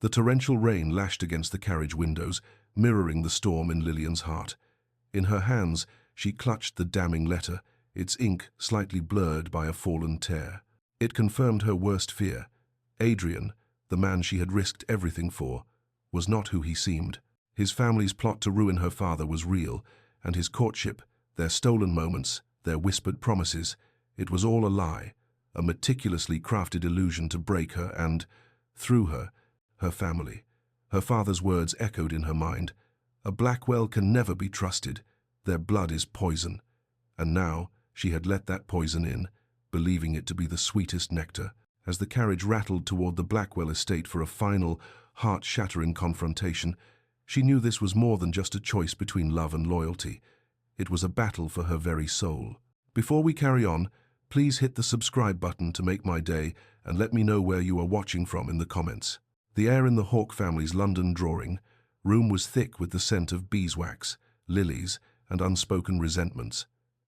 The torrential rain lashed against the carriage windows, mirroring the storm in Lillian's heart. In her hands, she clutched the damning letter, its ink slightly blurred by a fallen tear. It confirmed her worst fear. Adrian, the man she had risked everything for, was not who he seemed. His family's plot to ruin her father was real, and his courtship, their stolen moments, their whispered promises, it was all a lie, a meticulously crafted illusion to break her and, through her, her family. Her father's words echoed in her mind. A Blackwell can never be trusted. Their blood is poison. And now she had let that poison in, believing it to be the sweetest nectar. As the carriage rattled toward the Blackwell estate for a final, heart-shattering confrontation, she knew this was more than just a choice between love and loyalty. It was a battle for her very soul. Before we carry on, please hit the subscribe button to make my day and let me know where you are watching from in the comments. The air in the Hawke family's London drawing room was thick with the scent of beeswax, lilies, and unspoken resentments.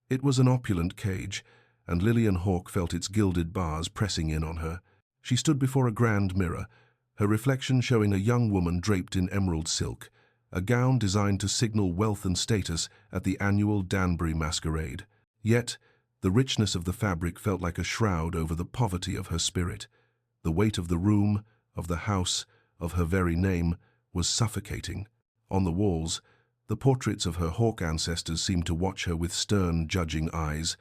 It was an opulent cage, and Lillian Hawke felt its gilded bars pressing in on her. She stood before a grand mirror, her reflection showing a young woman draped in emerald silk, a gown designed to signal wealth and status at the annual Danbury masquerade. Yet, the richness of the fabric felt like a shroud over the poverty of her spirit. The weight of the room, of the house, of her very name, was suffocating. On the walls, the portraits of her Hawke ancestors seemed to watch her with stern, judging eyes,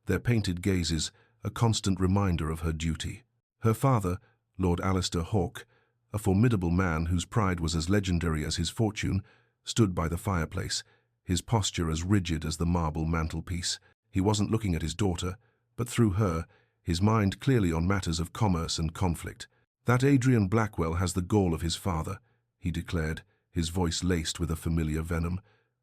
their painted gazes a constant reminder of her duty. Her father, Lord Alistair Hawke, a formidable man whose pride was as legendary as his fortune, stood by the fireplace, his posture as rigid as the marble mantelpiece. He wasn't looking at his daughter, but through her, his mind clearly on matters of commerce and conflict. "That Adrian Blackwell has the gall of his father," he declared, his voice laced with a familiar venom.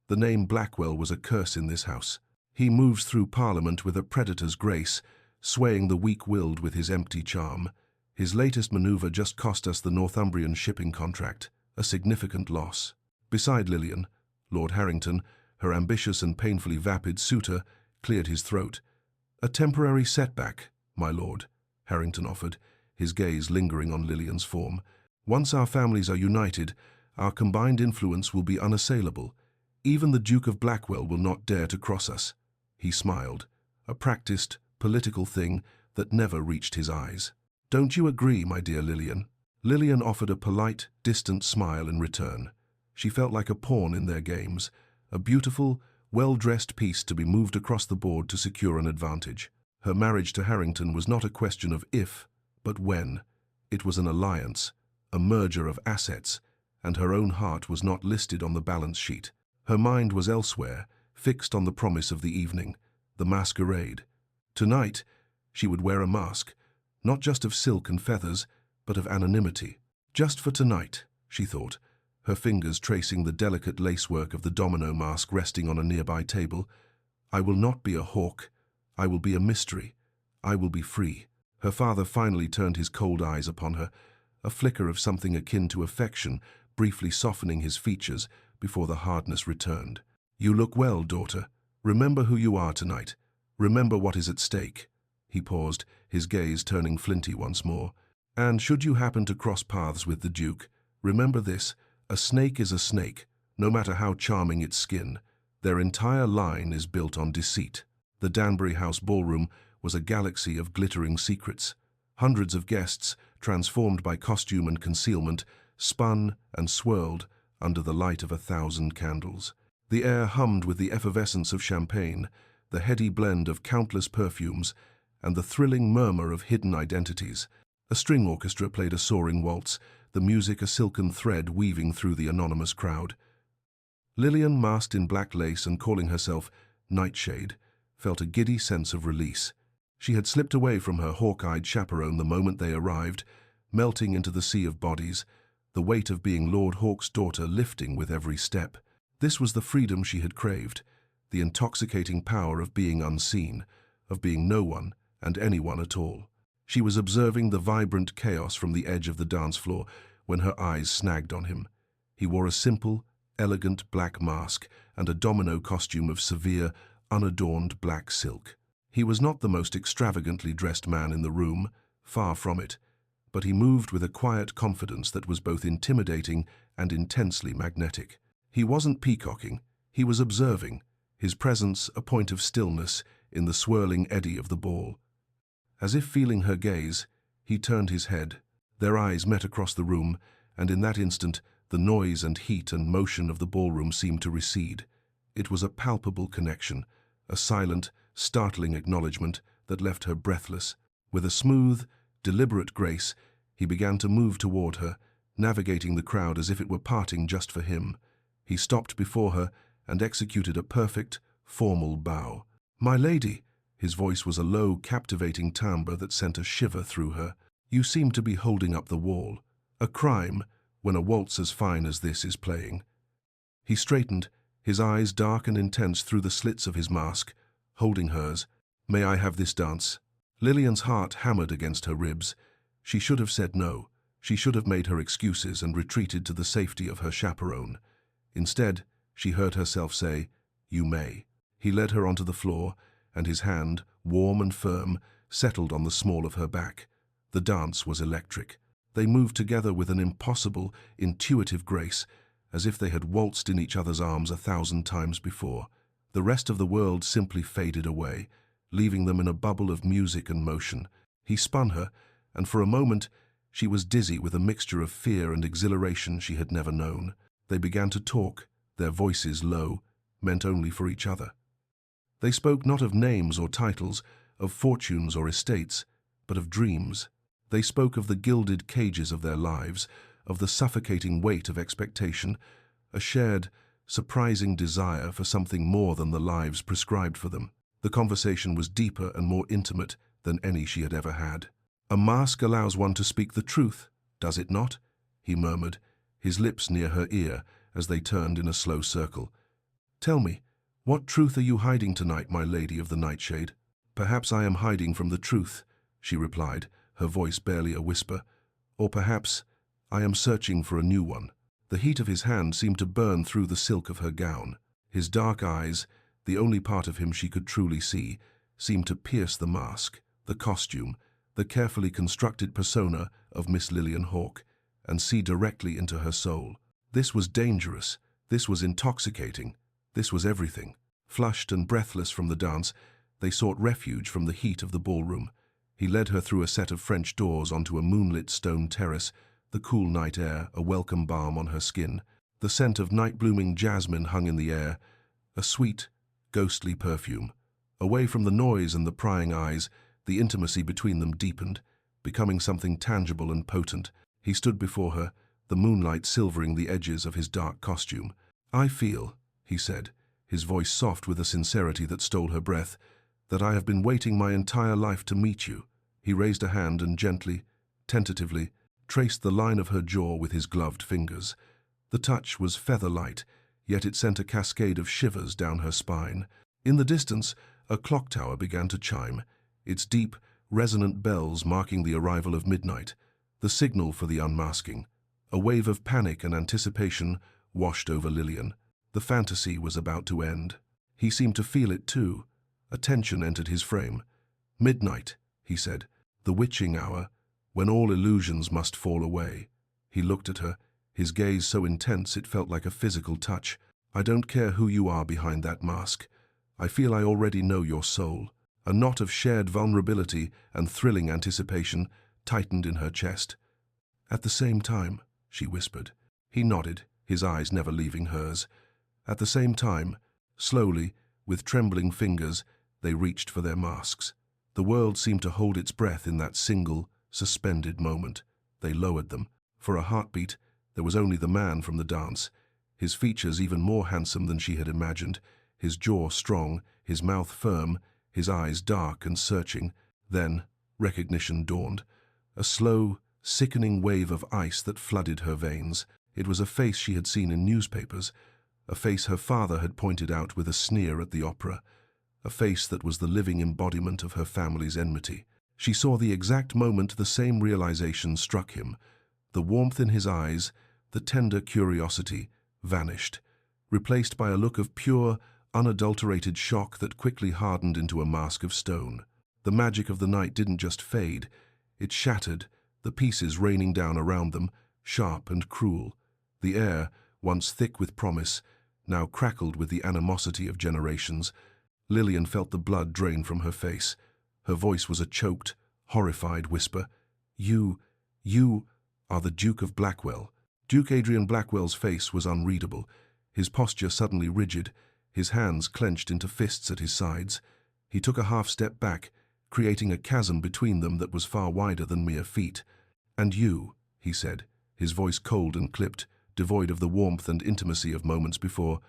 "The name Blackwell was a curse in this house. He moves through Parliament with a predator's grace, swaying the weak-willed with his empty charm. His latest maneuver just cost us the Northumbrian shipping contract, a significant loss." Beside Lillian, Lord Harrington, her ambitious and painfully vapid suitor, cleared his throat. "A temporary setback, my lord," Harrington offered, his gaze lingering on Lillian's form. "Once our families are united, our combined influence will be unassailable. Even the Duke of Blackwell will not dare to cross us." He smiled, a practiced, political thing that never reached his eyes. "Don't you agree, my dear Lillian?" Lillian offered a polite, distant smile in return. She felt like a pawn in their games, a beautiful, well-dressed piece to be moved across the board to secure an advantage. Her marriage to Harrington was not a question of if, but when. It was an alliance, a merger of assets, and her own heart was not listed on the balance sheet. Her mind was elsewhere, fixed on the promise of the evening, the masquerade. Tonight, she would wear a mask, not just of silk and feathers, but of anonymity. Just for tonight, she thought, her fingers tracing the delicate lacework of the domino mask resting on a nearby table. "I will not be a hawk. I will be a mystery. I will be free." Her father finally turned his cold eyes upon her, a flicker of something akin to affection briefly softening his features before the hardness returned. "You look well, daughter. Remember who you are tonight. Remember what is at stake." He paused, his gaze turning flinty once more. "And should you happen to cross paths with the Duke, remember this: a snake is a snake, no matter how charming its skin. Their entire line is built on deceit." The Danbury House ballroom was a galaxy of glittering secrets. Hundreds of guests, transformed by costume and concealment, spun and swirled under the light of 1,000 candles. The air hummed with the effervescence of champagne, the heady blend of countless perfumes, and the thrilling murmur of hidden identities. A string orchestra played a soaring waltz, the music a silken thread weaving through the anonymous crowd. Lillian, masked in black lace and calling herself Nightshade, felt a giddy sense of release. She had slipped away from her hawk-eyed chaperone the moment they arrived, melting into the sea of bodies, the weight of being Lord Hawke's daughter lifting with every step. This was the freedom she had craved, the intoxicating power of being unseen, of being no one and anyone at all. She was observing the vibrant chaos from the edge of the dance floor when her eyes snagged on him. He wore a simple, elegant black mask and a domino costume of severe, unadorned black silk. He was not the most extravagantly dressed man in the room, far from it, but he moved with a quiet confidence that was both intimidating and intensely magnetic. He wasn't peacocking, he was observing, his presence a point of stillness in the swirling eddy of the ball. As if feeling her gaze, he turned his head. Their eyes met across the room, and in that instant, the noise and heat and motion of the ballroom seemed to recede. It was a palpable connection, a silent, startling acknowledgement that left her breathless. With a smooth, deliberate grace, he began to move toward her, navigating the crowd as if it were parting just for him. He stopped before her and executed a perfect, formal bow. "My lady," his voice was a low, captivating timbre that sent a shiver through her. "You seem to be holding up the wall. A crime, when a waltz as fine as this is playing." He straightened, his eyes dark and intense through the slits of his mask, holding hers. "May I have this dance?" Lillian's heart hammered against her ribs. She should have said no. She should have made her excuses and retreated to the safety of her chaperone. Instead, she heard herself say, "You may." He led her onto the floor, and his hand, warm and firm, settled on the small of her back. The dance was electric. They moved together with an impossible, intuitive grace, as if they had waltzed in each other's arms 1,000 times before. The rest of the world simply faded away, leaving them in a bubble of music and motion. He spun her, and for a moment she was dizzy with a mixture of fear and exhilaration she had never known. They began to talk, their voices low, meant only for each other. They spoke not of names or titles, of fortunes or estates, but of dreams. They spoke of the gilded cages of their lives, of the suffocating weight of expectation, a shared, surprising desire for something more than the lives prescribed for them. The conversation was deeper and more intimate than any she had ever had. "A mask allows one to speak the truth, does it not?" he murmured, his lips near her ear as they turned in a slow circle. "Tell me, what truth are you hiding tonight, my lady of the nightshade?" "Perhaps I am hiding from the truth," she replied, her voice barely a whisper. "Or perhaps I am searching for a new one." The heat of his hand seemed to burn through the silk of her gown. His dark eyes, the only part of him she could truly see, seemed to pierce the mask, the costume, the carefully constructed persona of Miss Lillian Hawke, and see directly into her soul. This was dangerous, this was intoxicating, this was everything. Flushed and breathless from the dance, they sought refuge from the heat of the ballroom. He led her through a set of French doors onto a moonlit stone terrace, the cool night air a welcome balm on her skin. The scent of night-blooming jasmine hung in the air, a sweet, ghostly perfume. Away from the noise and the prying eyes, the intimacy between them deepened, becoming something tangible and potent. He stood before her, the moonlight silvering the edges of his dark costume. "I feel," he said, his voice soft with a sincerity that stole her breath, "that I have been waiting my entire life to meet you." He raised a hand and gently, tentatively, traced the line of her jaw with his gloved fingers. The touch was feather-light, yet it sent a cascade of shivers down her spine. In the distance, a clock tower began to chime, its deep, resonant bells marking the arrival of midnight, the signal for the unmasking. A wave of panic and anticipation washed over Lillian. The fantasy was about to end. He seemed to feel it too. A tension entered his frame. "Midnight," he said, "the witching hour, when all illusions must fall away." He looked at her, his gaze so intense it felt like a physical touch. "I don't care who you are behind that mask. I feel I already know your soul." A knot of shared vulnerability and thrilling anticipation tightened in her chest. "At the same time," she whispered. He nodded, his eyes never leaving hers. At the same time, slowly, with trembling fingers, they reached for their masks. The world seemed to hold its breath in that single, suspended moment. They lowered them. For a heartbeat, there was only the man from the dance, his features even more handsome than she had imagined, his jaw strong, his mouth firm, his eyes dark and searching. Then, recognition dawned. A slow, sickening wave of ice that flooded her veins. It was a face she had seen in newspapers, a face her father had pointed out with a sneer at the opera, a face that was the living embodiment of her family's enmity. She saw the exact moment the same realization struck him. The warmth in his eyes, the tender curiosity, vanished, replaced by a look of pure, unadulterated shock that quickly hardened into a mask of stone. The magic of the night didn't just fade, it shattered, the pieces raining down around them, sharp and cruel. The air, once thick with promise, now crackled with the animosity of generations. Lillian felt the blood drain from her face. Her voice was a choked, horrified whisper. You are the Duke of Blackwell." Duke Adrian Blackwell's face was unreadable, his posture suddenly rigid, his hands clenched into fists at his sides. He took a half-step back, creating a chasm between them that was far wider than mere feet. "And you," he said, his voice cold and clipped, devoid of the warmth and intimacy of moments before,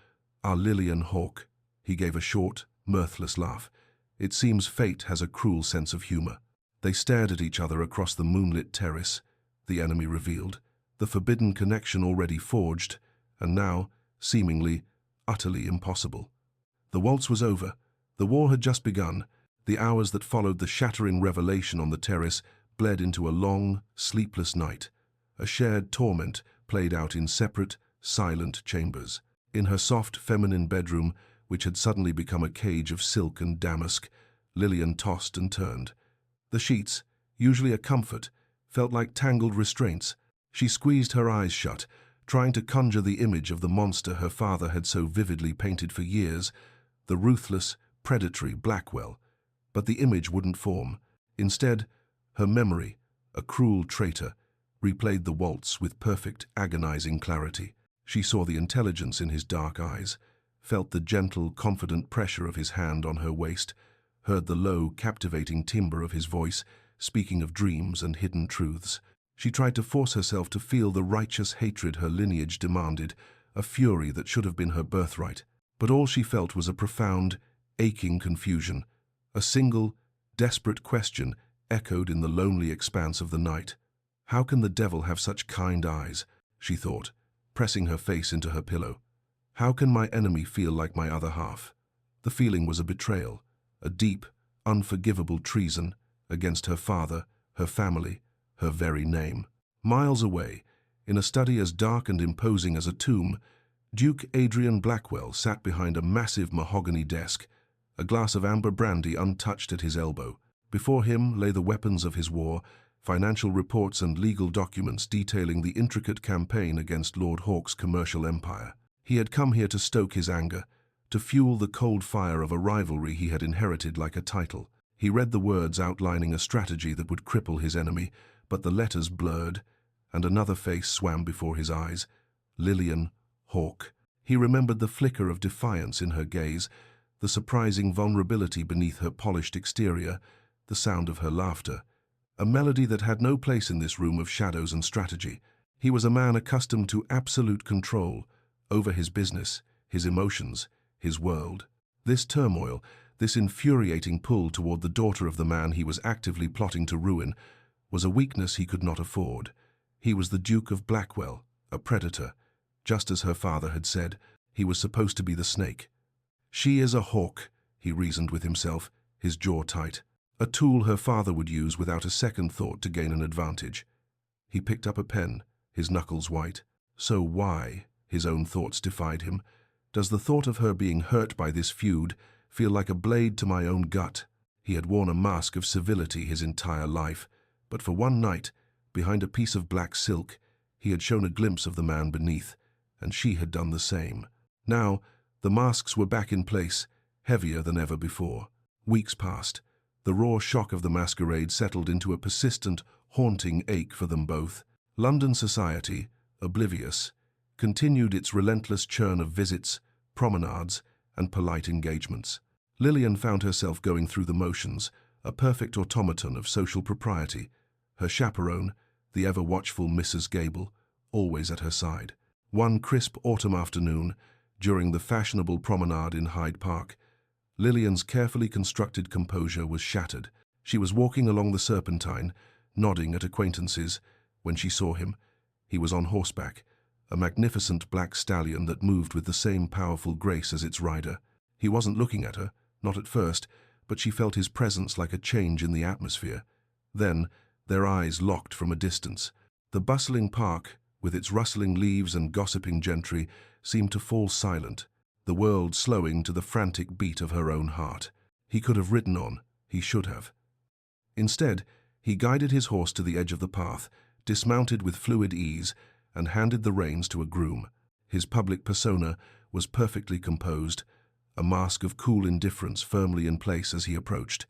"are Lillian Hawke." He gave a short, mirthless laugh. It seems fate has a cruel sense of humor. They stared at each other across the moonlit terrace, the enemy revealed, the forbidden connection already forged, and now, seemingly, utterly impossible. The waltz was over. The war had just begun. The hours that followed the shattering revelation on the terrace bled into a long, sleepless night. A shared torment played out in separate, silent chambers. In her soft, feminine bedroom, which had suddenly become a cage of silk and damask, Lillian tossed and turned. The sheets, usually a comfort, felt like tangled restraints. She squeezed her eyes shut, trying to conjure the image of the monster her father had so vividly painted for years, the ruthless, predatory Blackwell. But the image wouldn't form. Instead, her memory, a cruel traitor, replayed the waltz with perfect, agonizing clarity. She saw the intelligence in his dark eyes, felt the gentle, confident pressure of his hand on her waist, heard the low, captivating timbre of his voice, speaking of dreams and hidden truths. She tried to force herself to feel the righteous hatred her lineage demanded, a fury that should have been her birthright. But all she felt was a profound, aching confusion. A single, desperate question echoed in the lonely expanse of the night. "How can the devil have such kind eyes?" she thought, pressing her face into her pillow. "How can my enemy feel like my other half?" The feeling was a betrayal, a deep, unforgivable treason against her father, her family, her very name. Miles away, in a study as dark and imposing as a tomb, Duke Adrian Blackwell sat behind a massive mahogany desk, a glass of amber brandy untouched at his elbow. Before him lay the weapons of his war, financial reports and legal documents detailing the intricate campaign against Lord Hawke's commercial empire. He had come here to stoke his anger, to fuel the cold fire of a rivalry he had inherited like a title. He read the words outlining a strategy that would cripple his enemy, but the letters blurred, and another face swam before his eyes. Lillian Hawke. He remembered the flicker of defiance in her gaze, the surprising vulnerability beneath her polished exterior, the sound of her laughter. A melody that had no place in this room of shadows and strategy. He was a man accustomed to absolute control over his business, his emotions, his world. This turmoil, this infuriating pull toward the daughter of the man he was actively plotting to ruin, was a weakness he could not afford. He was the Duke of Blackwell, a predator. Just as her father had said, he was supposed to be the snake. She is a hawk, he reasoned with himself, his jaw tight. A tool her father would use without a second thought to gain an advantage. He picked up a pen, his knuckles white. So why, his own thoughts defied him, does the thought of her being hurt by this feud feel like a blade to my own gut? He had worn a mask of civility his entire life, but for one night, behind a piece of black silk, he had shown a glimpse of the man beneath, and she had done the same. Now, the masks were back in place, heavier than ever before. Weeks passed. The raw shock of the masquerade settled into a persistent, haunting ache for them both. London society, oblivious, continued its relentless churn of visits, promenades, and polite engagements. Lillian found herself going through the motions, a perfect automaton of social propriety. Her chaperone, the ever-watchful Mrs. Gable, always at her side. One crisp autumn afternoon, during the fashionable promenade in Hyde Park, Lillian's carefully constructed composure was shattered. She was walking along the Serpentine, nodding at acquaintances, when she saw him. He was on horseback, a magnificent black stallion that moved with the same powerful grace as its rider. He wasn't looking at her, not at first, but she felt his presence like a change in the atmosphere. Then, their eyes locked from a distance. The bustling park, with its rustling leaves and gossiping gentry, seemed to fall silent, the world slowing to the frantic beat of her own heart. He could have ridden on, he should have. Instead, He guided his horse to the edge of the path, dismounted with fluid ease, and handed the reins to a groom. His public persona was perfectly composed, a mask of cool indifference firmly in place as he approached.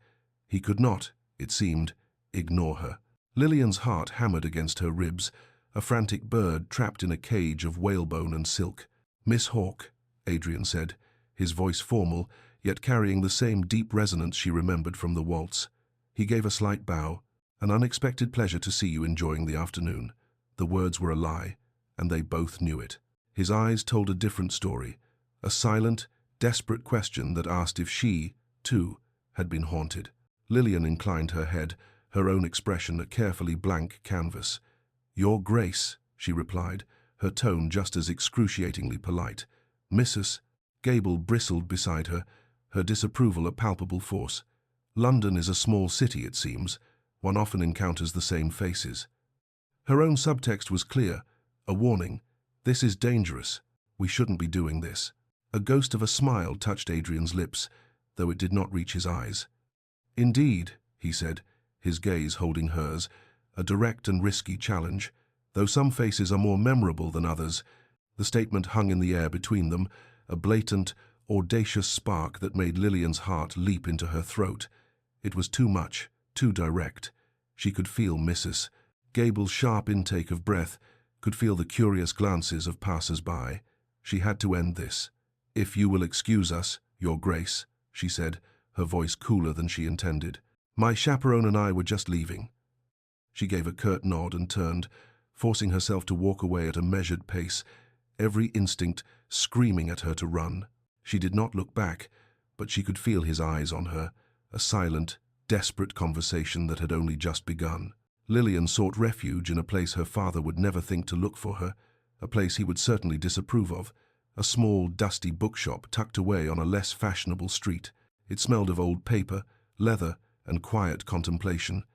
He could not, it seemed, ignore her. Lillian's heart hammered against her ribs, a frantic bird trapped in a cage of whalebone and silk. "Miss Hawke," Adrian said, his voice formal, yet carrying the same deep resonance she remembered from the waltz. He gave a slight bow. "An unexpected pleasure to see you enjoying the afternoon." The words were a lie, and they both knew it. His eyes told a different story, a silent, desperate question that asked if she, too, had been haunted. Lillian inclined her head, her own expression a carefully blank canvas. "Your Grace," she replied, her tone just as excruciatingly polite. "Mrs." Gable bristled beside her, her disapproval a palpable force. "London is a small city, it seems. One often encounters the same faces." Her own subtext was clear, a warning. "This is dangerous. We shouldn't be doing this." A ghost of a smile touched Adrian's lips, though it did not reach his eyes. "Indeed," he said, his gaze holding hers, a direct and risky challenge. "Though some faces are more memorable than others." The statement hung in the air between them, a blatant, audacious spark that made Lillian's heart leap into her throat. It was too much, too direct. She could feel Mrs. Gable's sharp intake of breath, could feel the curious glances of passers-by. She had to end this. "If you will excuse us, Your Grace," she said, her voice cooler than she intended. "My chaperone and I were just leaving." She gave a curt nod and turned, forcing herself to walk away at a measured pace, every instinct screaming at her to run. She did not look back, but she could feel his eyes on her, a silent, desperate conversation that had only just begun. Lillian sought refuge in a place her father would never think to look for her, a place he would certainly disapprove of, a small, dusty bookshop tucked away on a less fashionable street. It smelled of old paper, leather, and quiet contemplation.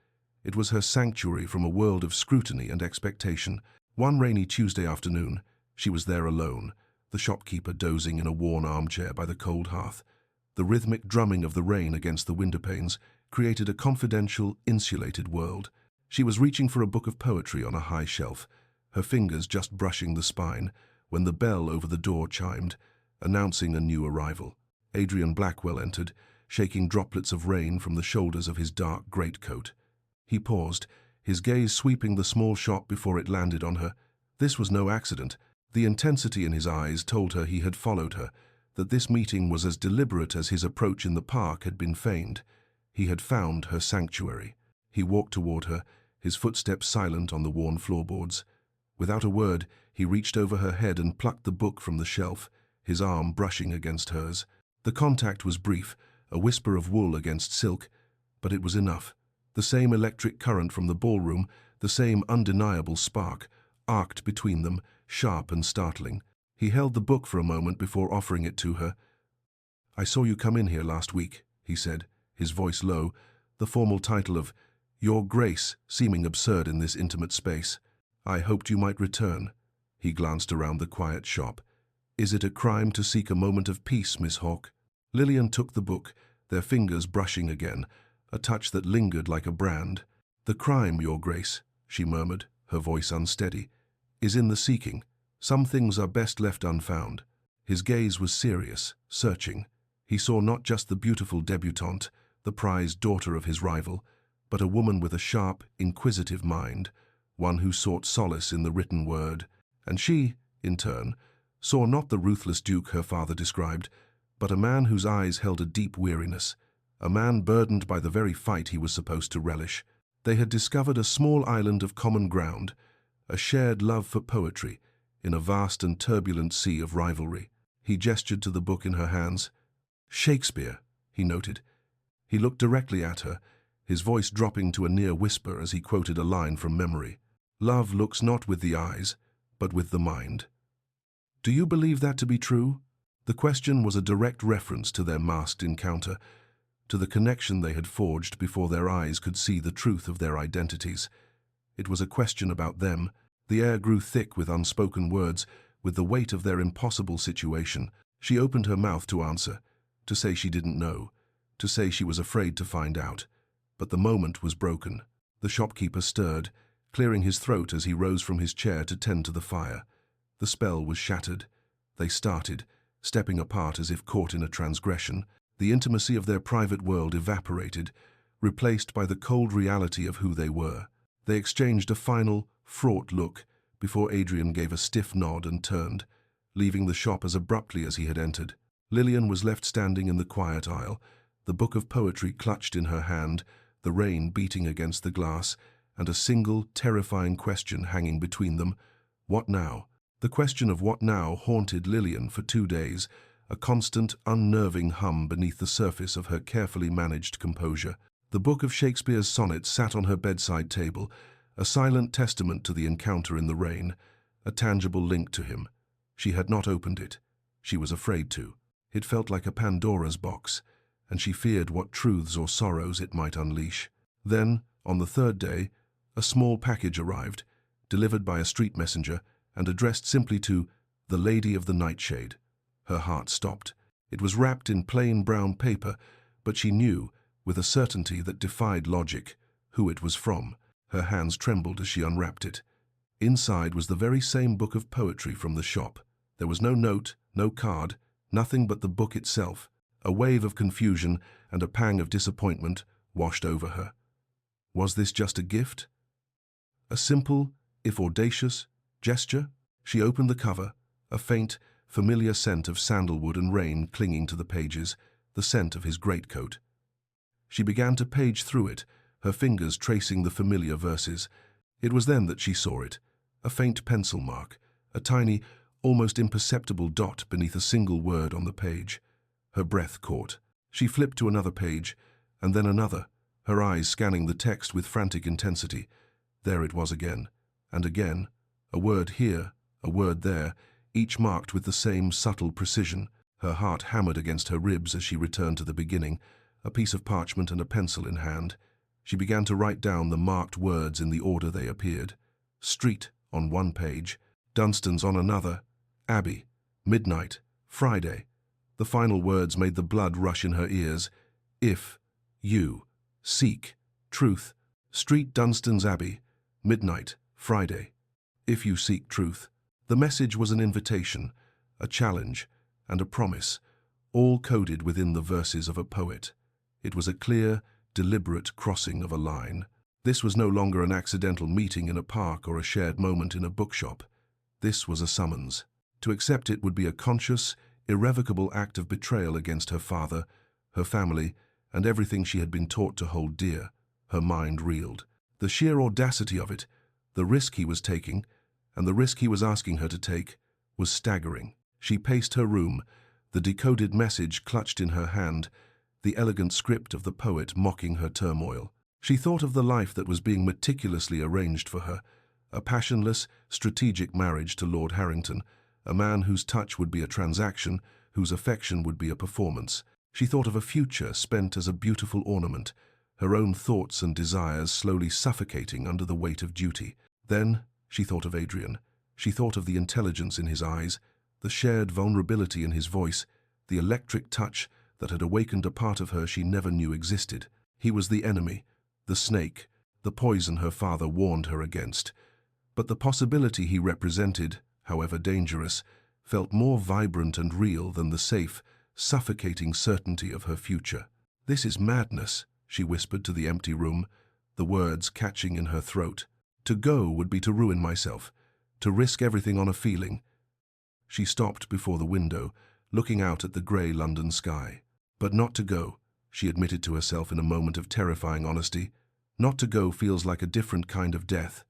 It was her sanctuary from a world of scrutiny and expectation. One rainy Tuesday afternoon, she was there alone, the shopkeeper dozing in a worn armchair by the cold hearth. The rhythmic drumming of the rain against the window panes created a confidential, insulated world. She was reaching for a book of poetry on a high shelf, her fingers just brushing the spine, when the bell over the door chimed, announcing a new arrival. Adrian Blackwell entered, shaking droplets of rain from the shoulders of his dark greatcoat. He paused, his gaze sweeping the small shop before it landed on her. This was no accident. The intensity in his eyes told her he had followed her, that this meeting was as deliberate as his approach in the park had been feigned. He had found her sanctuary. He walked toward her, his footsteps silent on the worn floorboards. Without a word, he reached over her head and plucked the book from the shelf, his arm brushing against hers. The contact was brief, a whisper of wool against silk, but it was enough. The same electric current from the ballroom, the same undeniable spark, arced between them, sharp and startling. He held the book for a moment before offering it to her. "I saw you come in here last week," he said, his voice low, the formal title of Your Grace seeming absurd in this intimate space. "I hoped you might return." He glanced around the quiet shop. "Is it a crime to seek a moment of peace, Miss Hawke?" Lillian took the book, their fingers brushing again, a touch that lingered like a brand. "The crime, Your Grace," she murmured, her voice unsteady, "is in the seeking. Some things are best left unfound." His gaze was serious, searching. He saw not just the beautiful debutante, the prized daughter of his rival, but a woman with a sharp, inquisitive mind, one who sought solace in the written word. And she, in turn, saw not the ruthless Duke her father described, but a man whose eyes held a deep weariness, a man burdened by the very fight he was supposed to relish. They had discovered a small island of common ground, a shared love for poetry, in a vast and turbulent sea of rivalry. He gestured to the book in her hands. "Shakespeare," he noted. He looked directly at her, his voice dropping to a near whisper as he quoted a line from memory. "Love looks not with the eyes, but with the mind." "Do you believe that to be true?" The question was a direct reference to their masked encounter, to the connection they had forged before their eyes could see the truth of their identities. It was a question about them. The air grew thick with unspoken words, with the weight of their impossible situation. She opened her mouth to answer, to say she didn't know, to say she was afraid to find out. But the moment was broken. The shopkeeper stirred, clearing his throat as he rose from his chair to tend to the fire. The spell was shattered. They started, stepping apart as if caught in a transgression. The intimacy of their private world evaporated, replaced by the cold reality of who they were. They exchanged a final, fraught look before Adrian gave a stiff nod and turned, leaving the shop as abruptly as he had entered. Lillian was left standing in the quiet aisle, the book of poetry clutched in her hand, the rain beating against the glass, and a single, terrifying question hanging between them. What now? The question of what now haunted Lillian for 2 days, a constant, unnerving hum beneath the surface of her carefully managed composure. The book of Shakespeare's sonnets sat on her bedside table, a silent testament to the encounter in the rain, a tangible link to him. She had not opened it. She was afraid to. It felt like a Pandora's box, and she feared what truths or sorrows it might unleash. Then, on the 3rd day, a small package arrived, delivered by a street messenger, and addressed simply to the Lady of the Nightshade. Her heart stopped. It was wrapped in plain brown paper, but she knew, with a certainty that defied logic, who it was from. Her hands trembled as she unwrapped it. Inside was the very same book of poetry from the shop. There was no note, no card, nothing but the book itself. A wave of confusion and a pang of disappointment washed over her. Was this just a gift? A simple, if audacious, gesture? She opened the cover, a faint, familiar scent of sandalwood and rain clinging to the pages, the scent of his greatcoat. She began to page through it, her fingers tracing the familiar verses. It was then that she saw it, a faint pencil mark, a tiny, almost imperceptible dot beneath a single word on the page. Her breath caught. She flipped to another page, and then another, her eyes scanning the text with frantic intensity. There it was again, and again, a word here, a word there, each marked with the same subtle precision. Her heart hammered against her ribs as she returned to the beginning, a piece of parchment and a pencil in hand. She began to write down the marked words in the order they appeared. Street on one page, Dunstan's on another, Abbey, midnight, Friday. The final words made the blood rush in her ears. If you seek truth, Street Dunstan's Abbey, midnight, Friday. If you seek truth. The message was an invitation, a challenge, and a promise, all coded within the verses of a poet. It was a clear, deliberate crossing of a line. This was no longer an accidental meeting in a park or a shared moment in a bookshop. This was a summons. To accept it would be a conscious, irrevocable act of betrayal against her father, her family, and everything she had been taught to hold dear. Her mind reeled. The sheer audacity of it, the risk he was taking, and the risk he was asking her to take, was staggering. She paced her room, the decoded message clutched in her hand, the elegant script of the poet mocking her turmoil. She thought of the life that was being meticulously arranged for her, a passionless, strategic marriage to Lord Harrington, a man whose touch would be a transaction, whose affection would be a performance. She thought of a future spent as a beautiful ornament, her own thoughts and desires slowly suffocating under the weight of duty. Then she thought of Adrian. She thought of the intelligence in his eyes, the shared vulnerability in his voice, the electric touch that had awakened a part of her she never knew existed. He was the enemy, the snake, the poison her father warned her against. But the possibility he represented, however dangerous, felt more vibrant and real than the safe, suffocating certainty of her future. "This is madness," she whispered to the empty room, the words catching in her throat. To go would be to ruin myself, to risk everything on a feeling. She stopped before the window, looking out at the grey London sky. But not to go, she admitted to herself in a moment of terrifying honesty. Not to go feels like a different kind of death.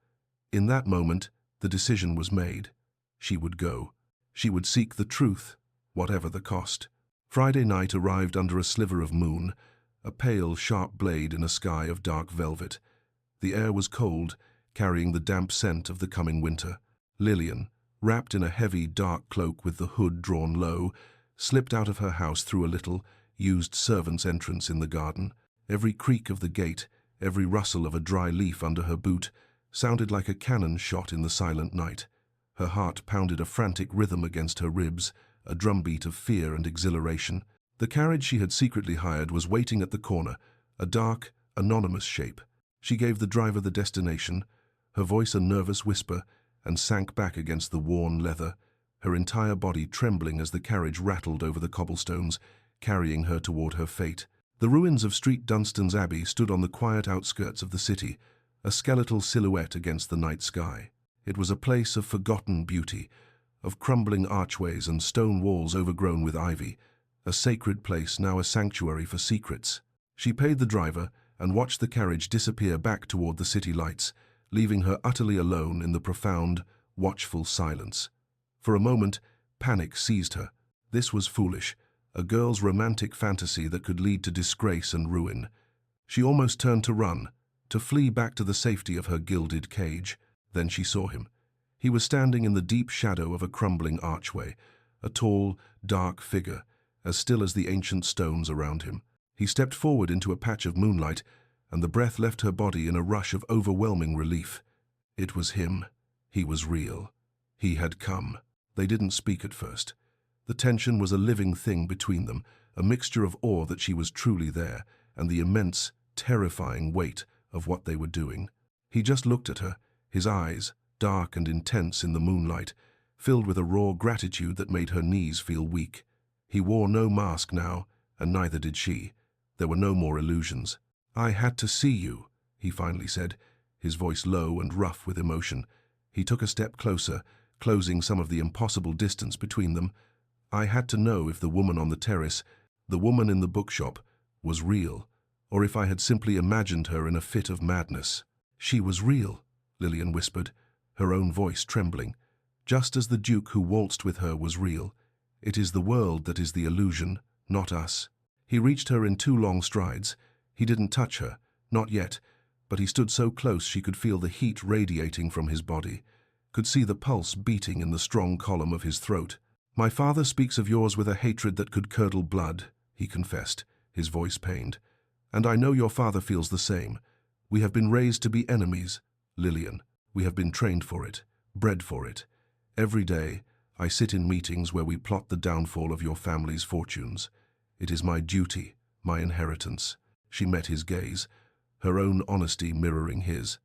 In that moment, the decision was made. She would go. She would seek the truth, whatever the cost. Friday night arrived under a sliver of moon, a pale, sharp blade in a sky of dark velvet. The air was cold, carrying the damp scent of the coming winter. Lillian, wrapped in a heavy, dark cloak with the hood drawn low, slipped out of her house through a little, used servant's entrance in the garden. Every creak of the gate, every rustle of a dry leaf under her boot, sounded like a cannon shot in the silent night. Her heart pounded a frantic rhythm against her ribs, a drumbeat of fear and exhilaration. The carriage she had secretly hired was waiting at the corner, a dark, anonymous shape. She gave the driver the destination, her voice a nervous whisper, and sank back against the worn leather, her entire body trembling as the carriage rattled over the cobblestones, carrying her toward her fate. The ruins of Street Dunstan's Abbey stood on the quiet outskirts of the city, a skeletal silhouette against the night sky. It was a place of forgotten beauty, of crumbling archways and stone walls overgrown with ivy, a sacred place now a sanctuary for secrets. She paid the driver and watched the carriage disappear back toward the city lights, leaving her utterly alone in the profound, watchful silence. For a moment, panic seized her. This was foolish, a girl's romantic fantasy that could lead to disgrace and ruin. She almost turned to run, to flee back to the safety of her gilded cage. Then she saw him. He was standing in the deep shadow of a crumbling archway, a tall, dark figure, as still as the ancient stones around him. He stepped forward into a patch of moonlight, and the breath left her body in a rush of overwhelming relief. It was him. He was real. He had come. They didn't speak at first. The tension was a living thing between them, a mixture of awe that she was truly there, and the immense, terrifying weight of what they were doing. He just looked at her, his eyes, dark and intense in the moonlight, filled with a raw gratitude that made her knees feel weak. He wore no mask now, and neither did she. There were no more illusions. "I had to see you," he finally said, his voice low and rough with emotion. He took a step closer, closing some of the impossible distance between them. "I had to know if the woman on the terrace, the woman in the bookshop, was real, or if I had simply imagined her in a fit of madness." "She was real," Lillian whispered, her own voice trembling. "Just as the Duke who waltzed with her was real. It is the world that is the illusion, not us." He reached her in 2 long strides. He didn't touch her, not yet, but he stood so close she could feel the heat radiating from his body, could see the pulse beating in the strong column of his throat. "My father speaks of yours with a hatred that could curdle blood," he confessed, his voice pained. "And I know your father feels the same. We have been raised to be enemies, Lillian. We have been trained for it, bred for it. Every day, I sit in meetings where we plot the downfall of your family's fortunes. It is my duty, my inheritance." She met his gaze, her own honesty mirroring his.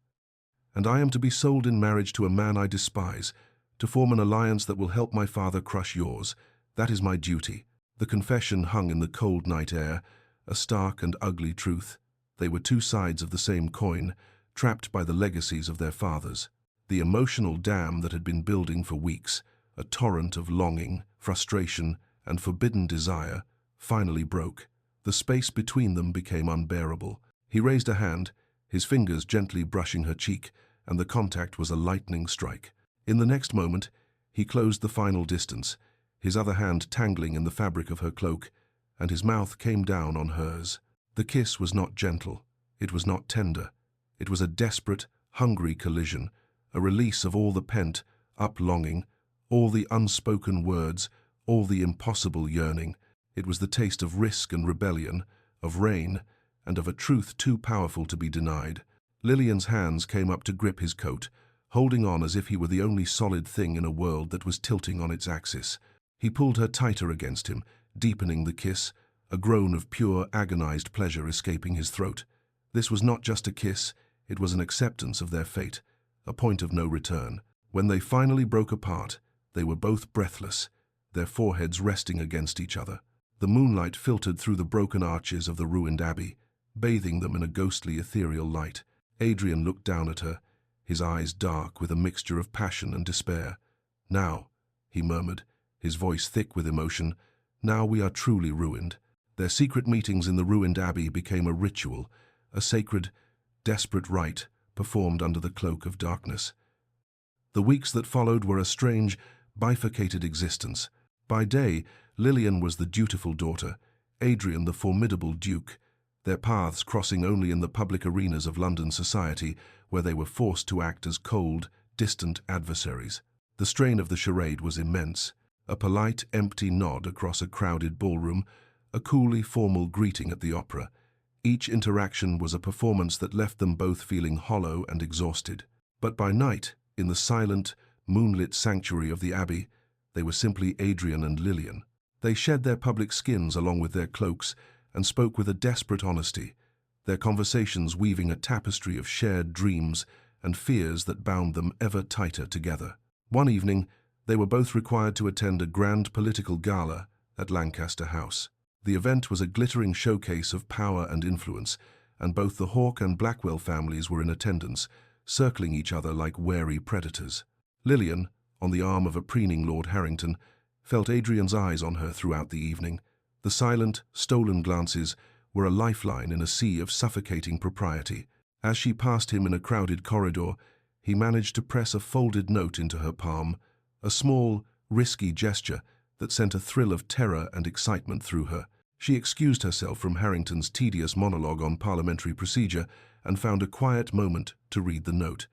"And I am to be sold in marriage to a man I despise, to form an alliance that will help my father crush yours. That is my duty." The confession hung in the cold night air, a stark and ugly truth. They were 2 sides of the same coin, trapped by the legacies of their fathers. The emotional dam that had been building for weeks, a torrent of longing, frustration, and forbidden desire, finally broke. The space between them became unbearable. He raised a hand, his fingers gently brushing her cheek, and the contact was a lightning strike. In the next moment, he closed the final distance, his other hand tangling in the fabric of her cloak, and his mouth came down on hers. The kiss was not gentle, it was not tender. It was a desperate, hungry collision, a release of all the pent-up longing, all the unspoken words, all the impossible yearning. It was the taste of risk and rebellion, of rain, and of a truth too powerful to be denied. Lillian's hands came up to grip his coat, holding on as if he were the only solid thing in a world that was tilting on its axis. He pulled her tighter against him, deepening the kiss, a groan of pure, agonized pleasure escaping his throat. This was not just a kiss, it was an acceptance of their fate, a point of no return. When they finally broke apart, they were both breathless, their foreheads resting against each other. The moonlight filtered through the broken arches of the ruined abbey, bathing them in a ghostly ethereal light. Adrian looked down at her, his eyes dark with a mixture of passion and despair. "Now," he murmured, his voice thick with emotion, "now we are truly ruined." Their secret meetings in the ruined abbey became a ritual, a sacred, desperate rite performed under the cloak of darkness. The weeks that followed were a strange, bifurcated existence. By day, Lillian was the dutiful daughter, Adrian the formidable duke, their paths crossing only in the public arenas of London society, where they were forced to act as cold, distant adversaries. The strain of the charade was immense. A polite, empty nod across a crowded ballroom, a coolly formal greeting at the opera. Each interaction was a performance that left them both feeling hollow and exhausted. But by night, in the silent, moonlit sanctuary of the abbey, they were simply Adrian and Lillian. They shed their public skins along with their cloaks and spoke with a desperate honesty. their conversations weaving a tapestry of shared dreams and fears that bound them ever tighter together. One evening, they were both required to attend a grand political gala at Lancaster House. The event was a glittering showcase of power and influence, and both the Hawke and Blackwell families were in attendance, circling each other like wary predators. Lillian, on the arm of a preening Lord Harrington, felt Adrian's eyes on her throughout the evening. The silent, stolen glances were a lifeline in a sea of suffocating propriety. As she passed him in a crowded corridor, he managed to press a folded note into her palm, a small, risky gesture that sent a thrill of terror and excitement through her. She excused herself from Harrington's tedious monologue on parliamentary procedure and found a quiet moment to read the note.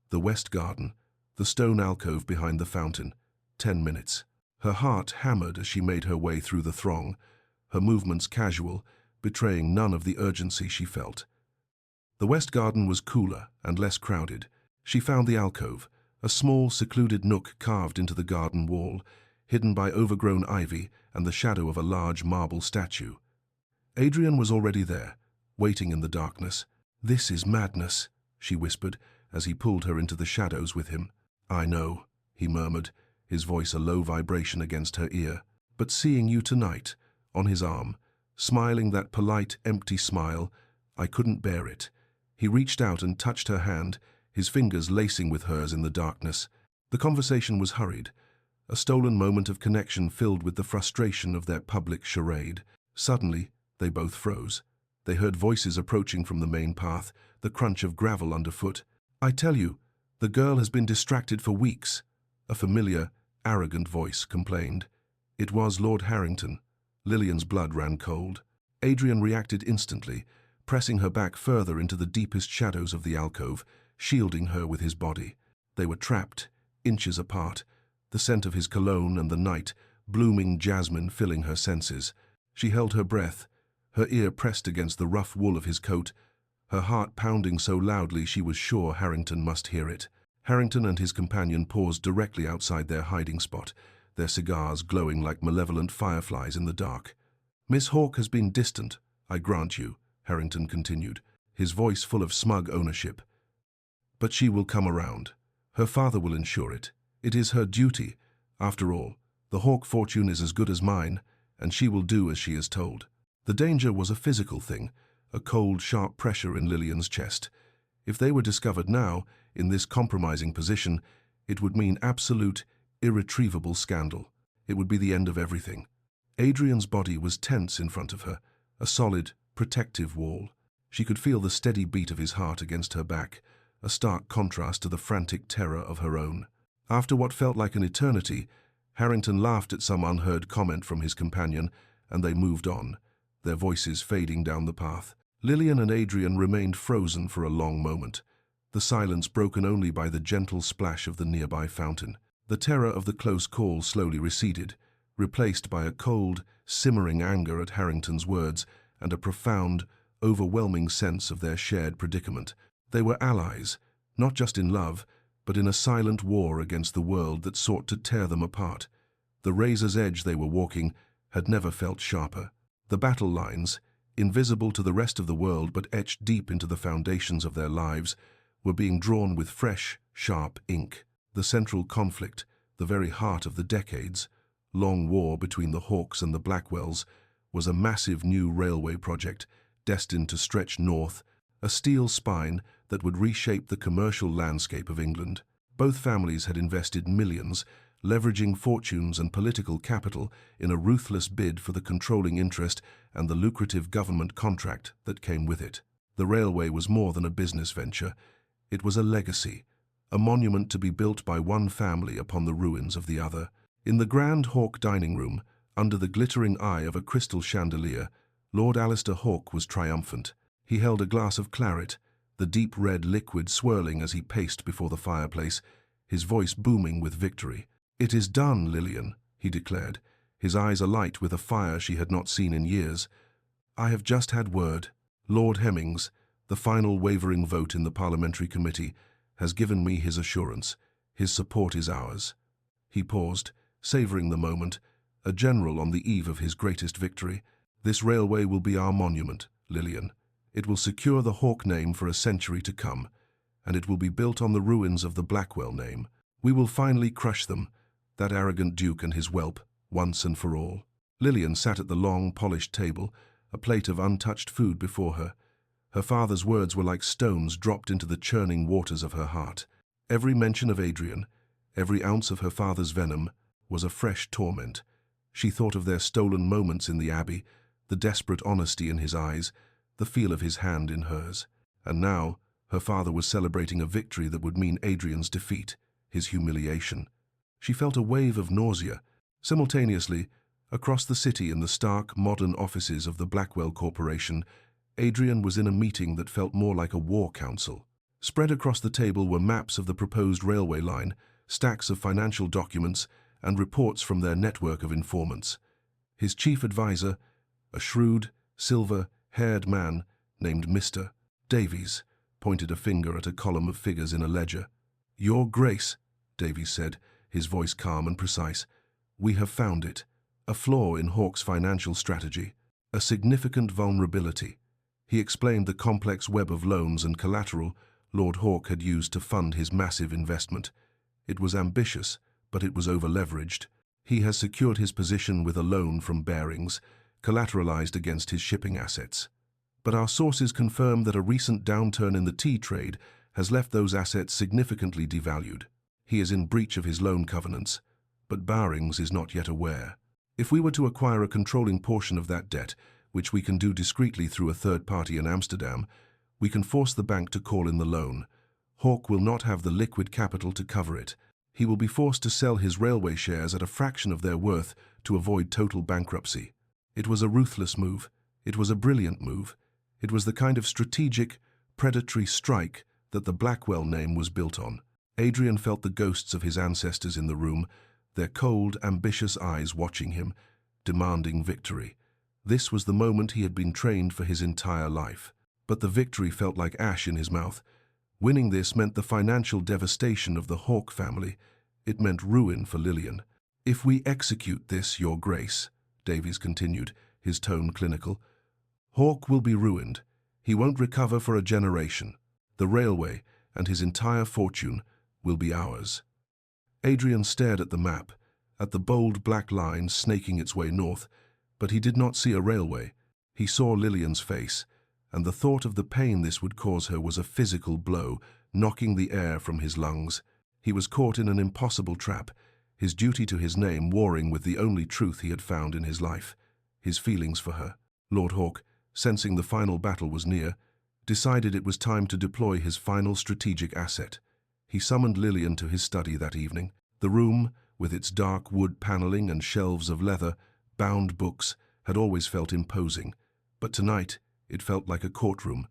The West Garden, the stone alcove behind the fountain, 10 minutes. Her heart hammered as she made her way through the throng, her movements casual, betraying none of the urgency she felt. The West Garden was cooler and less crowded. She found the alcove, a small, secluded nook carved into the garden wall, hidden by overgrown ivy and the shadow of a large marble statue. Adrian was already there, waiting in the darkness. "This is madness," she whispered as he pulled her into the shadows with him. "I know," he murmured, his voice a low vibration against her ear. "But seeing you tonight, on his arm, smiling that polite, empty smile, I couldn't bear it." He reached out and touched her hand, his fingers lacing with hers in the darkness. The conversation was hurried, a stolen moment of connection filled with the frustration of their public charade. Suddenly, they both froze. They heard voices approaching from the main path, the crunch of gravel underfoot. "I tell you, the girl has been distracted for weeks," a familiar, arrogant voice complained. It was Lord Harrington. Lillian's blood ran cold. Adrian reacted instantly, pressing her back further into the deepest shadows of the alcove, shielding her with his body. They were trapped, inches apart, the scent of his cologne and the night, blooming jasmine filling her senses. She held her breath, her ear pressed against the rough wool of his coat, her heart pounding so loudly she was sure Harrington must hear it. Harrington and his companion paused directly outside their hiding spot, their cigars glowing like malevolent fireflies in the dark. "Miss Hawke has been distant, I grant you," Harrington continued, his voice full of smug ownership. "But she will come around. Her father will ensure it. It is her duty. After all, the Hawke fortune is as good as mine, and she will do as she is told." The danger was a physical thing, a cold, sharp pressure in Lillian's chest. If they were discovered now, in this compromising position, it would mean absolute, irretrievable scandal. It would be the end of everything. Adrian's body was tense in front of her, a solid, protective wall. She could feel the steady beat of his heart against her back, a stark contrast to the frantic terror of her own. After what felt like an eternity, Harrington laughed at some unheard comment from his companion, and they moved on, their voices fading down the path. Lillian and Adrian remained frozen for a long moment, the silence broken only by the gentle splash of the nearby fountain. The terror of the close call slowly receded, replaced by a cold, simmering anger at Harrington's words and a profound, overwhelming sense of their shared predicament. They were allies, not just in love, but in a silent war against the world that sought to tear them apart. The razor's edge they were walking had never felt sharper. The battle lines, invisible to the rest of the world but etched deep into the foundations of their lives, were being drawn with fresh, sharp ink. The central conflict, the very heart of the decades-long war between the Hawkes and the Blackwells, was a massive new railway project destined to stretch north, a steel spine that would reshape the commercial landscape of England. Both families had invested millions, leveraging fortunes and political capital in a ruthless bid for the controlling interest and the lucrative government contract that came with it. The railway was more than a business venture. It was a legacy, a monument to be built by one family upon the ruins of the other. In the grand Hawke dining room, under the glittering eye of a crystal chandelier, Lord Alistair Hawke was triumphant. He held a glass of claret, the deep red liquid swirling as he paced before the fireplace, his voice booming with victory. "It is done, Lillian," he declared, his eyes alight with a fire she had not seen in years. "I have just had word. Lord Hemmings, the final wavering vote in the parliamentary committee, has given me his assurance. His support is ours." He paused, savouring the moment, a general on the eve of his greatest victory. "This railway will be our monument, Lillian. It will secure the Hawke name for a century to come, and it will be built on the ruins of the Blackwell name. We will finally crush them, that arrogant Duke and his whelp, once and for all. Lillian sat at the long, polished table, a plate of untouched food before her. Her father's words were like stones dropped into the churning waters of her heart. Every mention of Adrian, every ounce of her father's venom, was a fresh torment. She thought of their stolen moments in the Abbey, the desperate honesty in his eyes, the feel of his hand in hers. And now, her father was celebrating a victory that would mean Adrian's defeat, his humiliation. She felt a wave of nausea. Simultaneously, across the city in the stark, modern offices of the Blackwell Corporation, Adrian was in a meeting that felt more like a war council. Spread across the table were maps of the proposed railway line, stacks of financial documents, and reports from their network of informants. His chief advisor, a shrewd, silver-haired man named Mr. Davies, pointed a finger at a column of figures in a ledger. "Your Grace," Davies said, his voice calm and precise, "we have found it. A flaw in Hawke's financial strategy. A significant vulnerability." He explained the complex web of loans and collateral Lord Hawke had used to fund his massive investment. It was ambitious, but it was over-leveraged. He has secured his position with a loan from Barings, collateralized against his shipping assets. But our sources confirm that a recent downturn in the tea trade has left those assets significantly devalued. He is in breach of his loan covenants, but Barings is not yet aware. If we were to acquire a controlling portion of that debt, which we can do discreetly through a third party in Amsterdam, we can force the bank to call in the loan. Hawke will not have the liquid capital to cover it. He will be forced to sell his railway shares at a fraction of their worth to avoid total bankruptcy. It was a ruthless move. It was a brilliant move. It was the kind of strategic, predatory strike that the Blackwell name was built on. Adrian felt the ghosts of his ancestors in the room, their cold, ambitious eyes watching him, demanding victory. This was the moment he had been trained for his entire life. But the victory felt like ash in his mouth. Winning this meant the financial devastation of the Hawke family. It meant ruin for Lillian. "If we execute this, Your Grace," Davies continued, his tone clinical, "Hawke will be ruined. He won't recover for a generation. The railway and his entire fortune will be ours." Adrian stared at the map, at the bold black line snaking its way north, but he did not see a railway. He saw Lillian's face, and the thought of the pain this would cause her was a physical blow, knocking the air from his lungs. He was caught in an impossible trap, his duty to his name warring with the only truth he had found in his life, his feelings for her. Lord Hawke, sensing the final battle was near, decided it was time to deploy his final strategic asset. He summoned Lillian to his study that evening. The room, with its dark wood paneling and shelves of leather, bound books, had always felt imposing, but tonight it felt like a courtroom,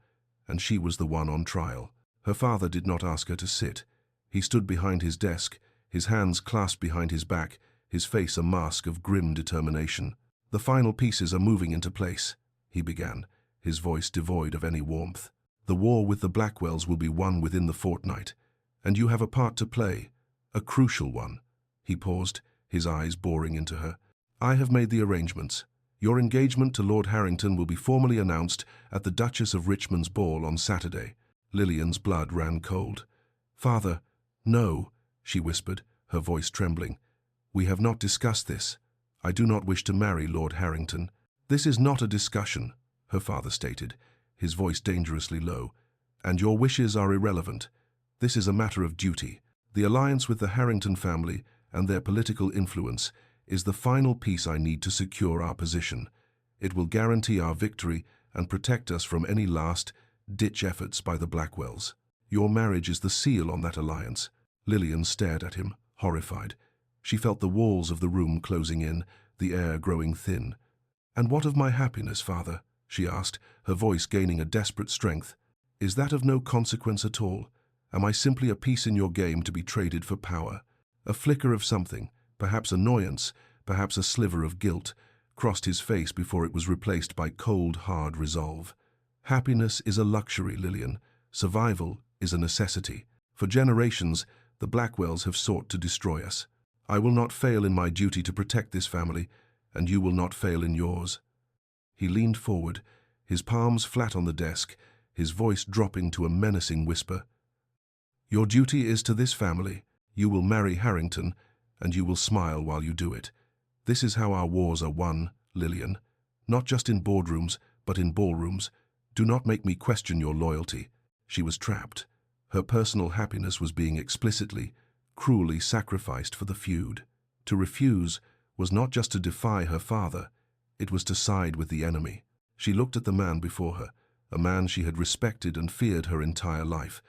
and she was the one on trial. Her father did not ask her to sit. He stood behind his desk, his hands clasped behind his back, his face a mask of grim determination. "The final pieces are moving into place," he began, his voice devoid of any warmth. "The war with the Blackwells will be won within the fortnight, and you have a part to play, a crucial one." He paused, his eyes boring into her. "I have made the arrangements. Your engagement to Lord Harrington will be formally announced at the Duchess of Richmond's ball on Saturday." Lillian's blood ran cold. "Father, no," she whispered, her voice trembling. "We have not discussed this. I do not wish to marry Lord Harrington." "This is not a discussion," her father stated, his voice dangerously low. "And your wishes are irrelevant. This is a matter of duty. The alliance with the Harrington family and their political influence is the final piece I need to secure our position. It will guarantee our victory and protect us from any last-ditch efforts by the Blackwells. Your marriage is the seal on that alliance." Lillian stared at him, horrified. She felt the walls of the room closing in, the air growing thin. "And what of my happiness, father?" she asked, her voice gaining a desperate strength. "Is that of no consequence at all? Am I simply a piece in your game to be traded for power?" A flicker of something, perhaps annoyance, perhaps a sliver of guilt, crossed his face before it was replaced by cold, hard resolve. "Happiness is a luxury, Lillian. Survival is a necessity. For generations, the Blackwells have sought to destroy us. I will not fail in my duty to protect this family, and you will not fail in yours." He leaned forward, his palms flat on the desk, his voice dropping to a menacing whisper. "Your duty is to this family. You will marry Harrington, and you will smile while you do it. This is how our wars are won, Lillian. Not just in boardrooms, but in ballrooms. Do not make me question your loyalty." She was trapped. Her personal happiness was being explicitly, cruelly sacrificed for the feud. To refuse was not just to defy her father, it was to side with the enemy. She looked at the man before her, a man she had respected and feared her entire life,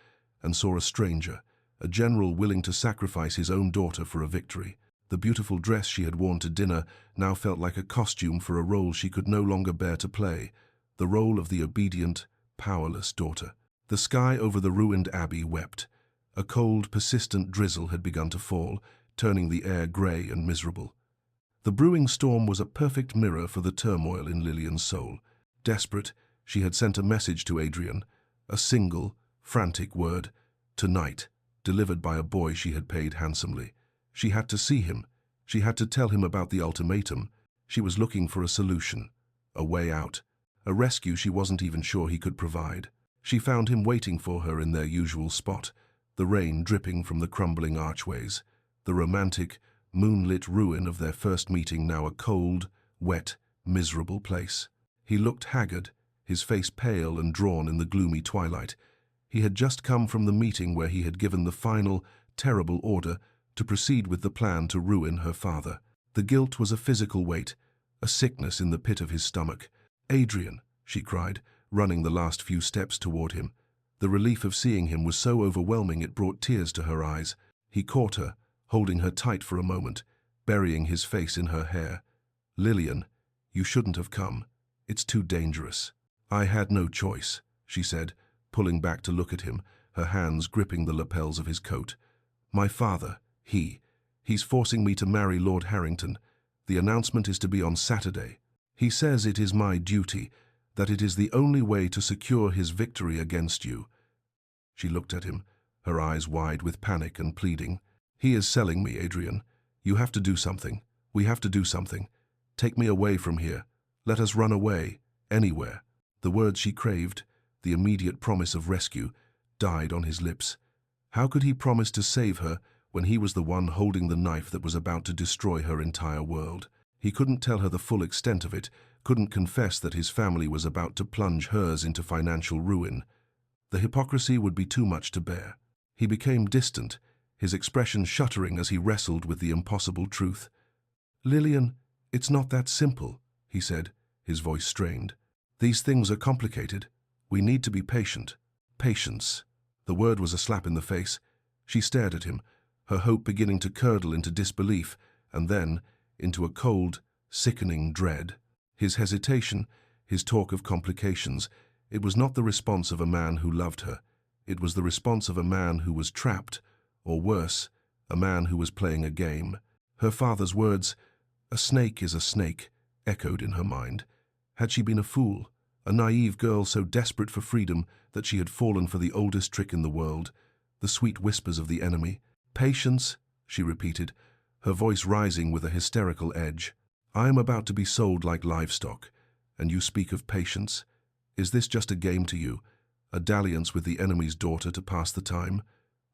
and saw a stranger, a general willing to sacrifice his own daughter for a victory. The beautiful dress she had worn to dinner now felt like a costume for a role she could no longer bear to play, the role of the obedient, powerless daughter. The sky over the ruined abbey wept. A cold, persistent drizzle had begun to fall, turning the air grey and miserable. The brewing storm was a perfect mirror for the turmoil in Lillian's soul. Desperate, she had sent a message to Adrian, a single, frantic word, "Tonight," delivered by a boy she had paid handsomely. She had to see him. She had to tell him about the ultimatum. She was looking for a solution, a way out, a rescue she wasn't even sure he could provide. She found him waiting for her in their usual spot, the rain dripping from the crumbling archways, the romantic, moonlit ruin of their first meeting now a cold, wet, miserable place. He looked haggard, his face pale and drawn in the gloomy twilight. He had just come from the meeting where he had given the final, terrible order to proceed with the plan to ruin her father. The guilt was a physical weight, a sickness in the pit of his stomach. "Adrian," she cried, running the last few steps toward him. The relief of seeing him was so overwhelming it brought tears to her eyes. He caught her, holding her tight for a moment, burying his face in her hair. "Lillian, you shouldn't have come. It's too dangerous." "I had no choice," she said, pulling back to look at him, her hands gripping the lapels of his coat. "My father, he's forcing me to marry Lord Harrington. The announcement is to be on Saturday. He says it is my duty, that it is the only way to secure his victory against you." She looked at him, her eyes wide with panic and pleading. "He is selling me, Adrian. You have to do something. We have to do something. Take me away from here. Let us run away, anywhere." The words she craved, the immediate promise of rescue, died on his lips. How could he promise to save her when he was the one holding the knife that was about to destroy her entire world? He couldn't tell her the full extent of it, couldn't confess that his family was about to plunge hers into financial ruin. The hypocrisy would be too much to bear. He became distant, his expression shuddering as he wrestled with the impossible truth. "Lillian, it's not that simple," he said, his voice strained. "These things are complicated. We need to be patient." Patience. The word was a slap in the face. She stared at him, her hope beginning to curdle into disbelief, and then into a cold, sickening dread. His hesitation, his talk of complications, it was not the response of a man who loved her. It was the response of a man who was trapped, or worse, a man who was playing a game. Her father's words, "A snake is a snake," echoed in her mind. Had she been a fool, a naive girl so desperate for freedom that she had fallen for the oldest trick in the world, the sweet whispers of the enemy? "Patience," she repeated, her voice rising with a hysterical edge. "I am about to be sold like livestock, and you speak of patience. Is this just a game to you, a dalliance with the enemy's daughter to pass the time?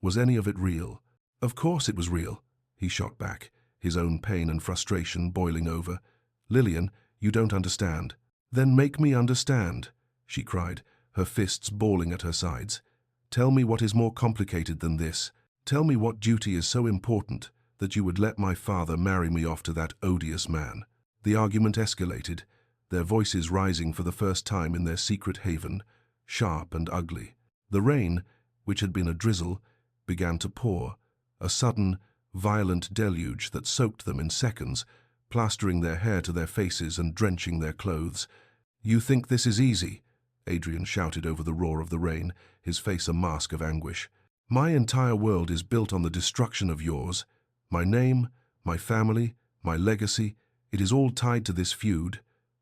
Was any of it real?" "Of course it was real," he shot back, his own pain and frustration boiling over. "Lillian, you don't understand." "Then make me understand," she cried, her fists balling at her sides. "Tell me what is more complicated than this. Tell me what duty is so important that you would let my father marry me off to that odious man." The argument escalated, their voices rising for the first time in their secret haven, sharp and ugly. The rain, which had been a drizzle, began to pour, a sudden, violent deluge that soaked them in seconds, plastering their hair to their faces and drenching their clothes. "You think this is easy?" Adrian shouted over the roar of the rain, his face a mask of anguish. "My entire world is built on the destruction of yours. My name, my family, my legacy, it is all tied to this feud.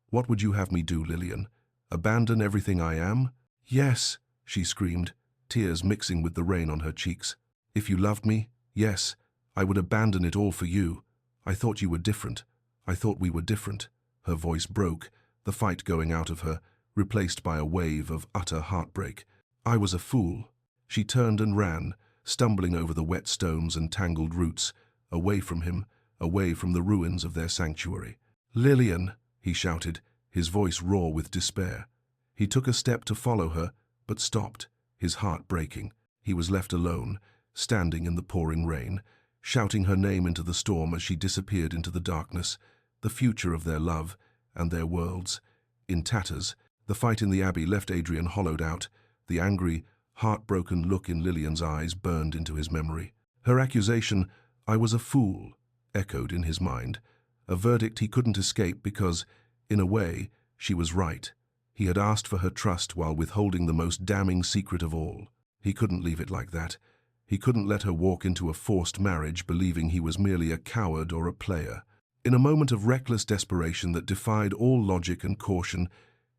What would you have me do, Lillian? Abandon everything I am?" "Yes," she screamed, tears mixing with the rain on her cheeks. "If you loved me, yes, I would abandon it all for you. I thought you were different. I thought we were different." Her voice broke, the fight going out of her, replaced by a wave of utter heartbreak. I was a fool. She turned and ran, stumbling over the wet stones and tangled roots, away from him, away from the ruins of their sanctuary. "Lillian!" he shouted, his voice raw with despair. He took a step to follow her, but stopped, his heart breaking. He was left alone, standing in the pouring rain, shouting her name into the storm as she disappeared into the darkness, the future of their love and their worlds. In tatters, the fight in the Abbey left Adrian hollowed out. The angry, heartbroken look in Lillian's eyes burned into his memory. Her accusation, "I was a fool," echoed in his mind, a verdict he couldn't escape because, in a way, she was right. He had asked for her trust while withholding the most damning secret of all. He couldn't leave it like that. He couldn't let her walk into a forced marriage believing he was merely a coward or a player. In a moment of reckless desperation that defied all logic and caution,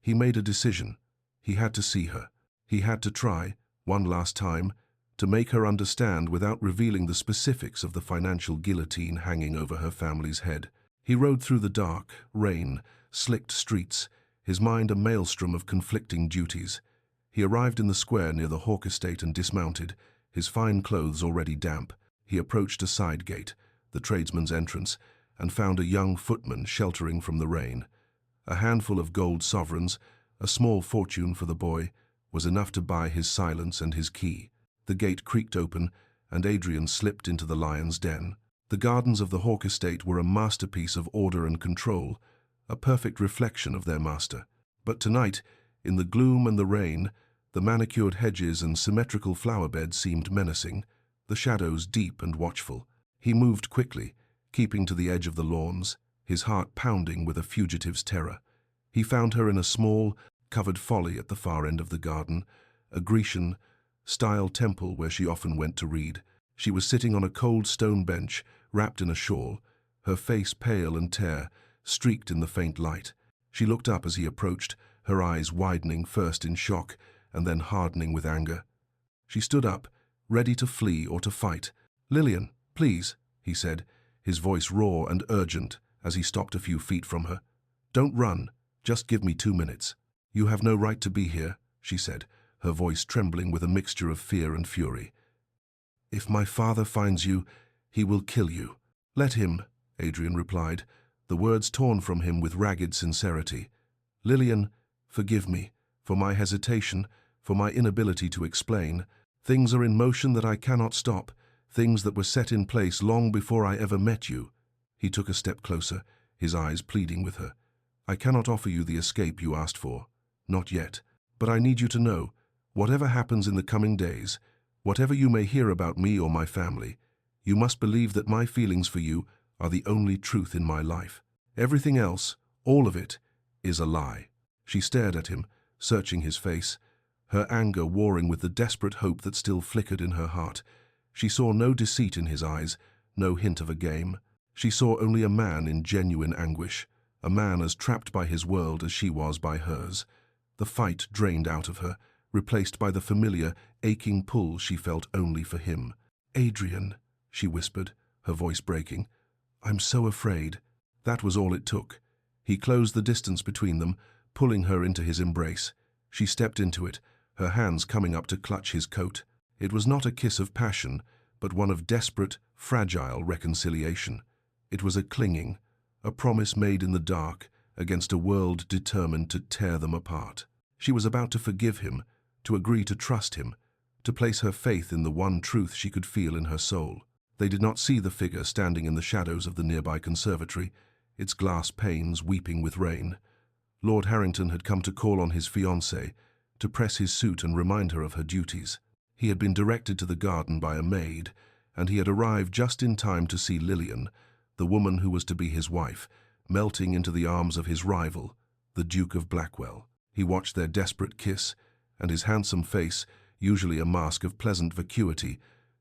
he made a decision. He had to see her. He had to try, one last time, to make her understand without revealing the specifics of the financial guillotine hanging over her family's head. He rode through the dark, rain, slicked streets, his mind a maelstrom of conflicting duties. He arrived in the square near the Hawke estate and dismounted, his fine clothes already damp. He approached a side gate, the tradesman's entrance, and found a young footman sheltering from the rain. A handful of gold sovereigns, a small fortune for the boy, was enough to buy his silence and his key. The gate creaked open, and Adrian slipped into the lion's den. The gardens of the Hawke estate were a masterpiece of order and control, a perfect reflection of their master. But tonight, in the gloom and the rain, the manicured hedges and symmetrical flower beds seemed menacing, the shadows deep and watchful. He moved quickly, keeping to the edge of the lawns, his heart pounding with a fugitive's terror. He found her in a small, covered folly at the far end of the garden, a Grecian-style temple where she often went to read. She was sitting on a cold stone bench, wrapped in a shawl, her face pale and streaked in the faint light. She looked up as he approached, her eyes widening first in shock and then hardening with anger. She stood up, ready to flee or to fight. "Lillian, please," he said, his voice raw and urgent as he stopped a few feet from her. "Don't run, just give me 2 minutes." "You have no right to be here," she said, her voice trembling with a mixture of fear and fury. "If my father finds you, he will kill you." "Let him," Adrian replied, the words torn from him with ragged sincerity. "Lillian, forgive me, for my hesitation, for my inability to explain. Things are in motion that I cannot stop, things that were set in place long before I ever met you." He took a step closer, his eyes pleading with her. "I cannot offer you the escape you asked for. Not yet. But I need you to know, whatever happens in the coming days, whatever you may hear about me or my family, you must believe that my feelings for you are the only truth in my life. Everything else, all of it, is a lie." She stared at him, searching his face, her anger warring with the desperate hope that still flickered in her heart. She saw no deceit in his eyes, no hint of a game. She saw only a man in genuine anguish, a man as trapped by his world as she was by hers. The fight drained out of her, replaced by the familiar, aching pull she felt only for him. "Adrian," she whispered, her voice breaking. "I'm so afraid." That was all it took. He closed the distance between them, pulling her into his embrace. She stepped into it, her hands coming up to clutch his coat. It was not a kiss of passion, but one of desperate, fragile reconciliation. It was a clinging, a promise made in the dark, against a world determined to tear them apart. She was about to forgive him, to agree to trust him, to place her faith in the one truth she could feel in her soul. They did not see the figure standing in the shadows of the nearby conservatory, its glass panes weeping with rain. Lord Harrington had come to call on his fiancée, to press his suit and remind her of her duties. He had been directed to the garden by a maid, and he had arrived just in time to see Lillian, the woman who was to be his wife, melting into the arms of his rival, the Duke of Blackwell. He watched their desperate kiss, and his handsome face, usually a mask of pleasant vacuity,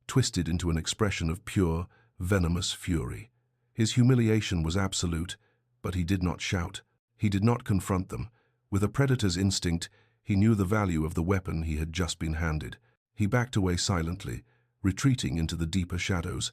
twisted into an expression of pure, venomous fury. His humiliation was absolute, but he did not shout. He did not confront them. With a predator's instinct, he knew the value of the weapon he had just been handed. He backed away silently, retreating into the deeper shadows,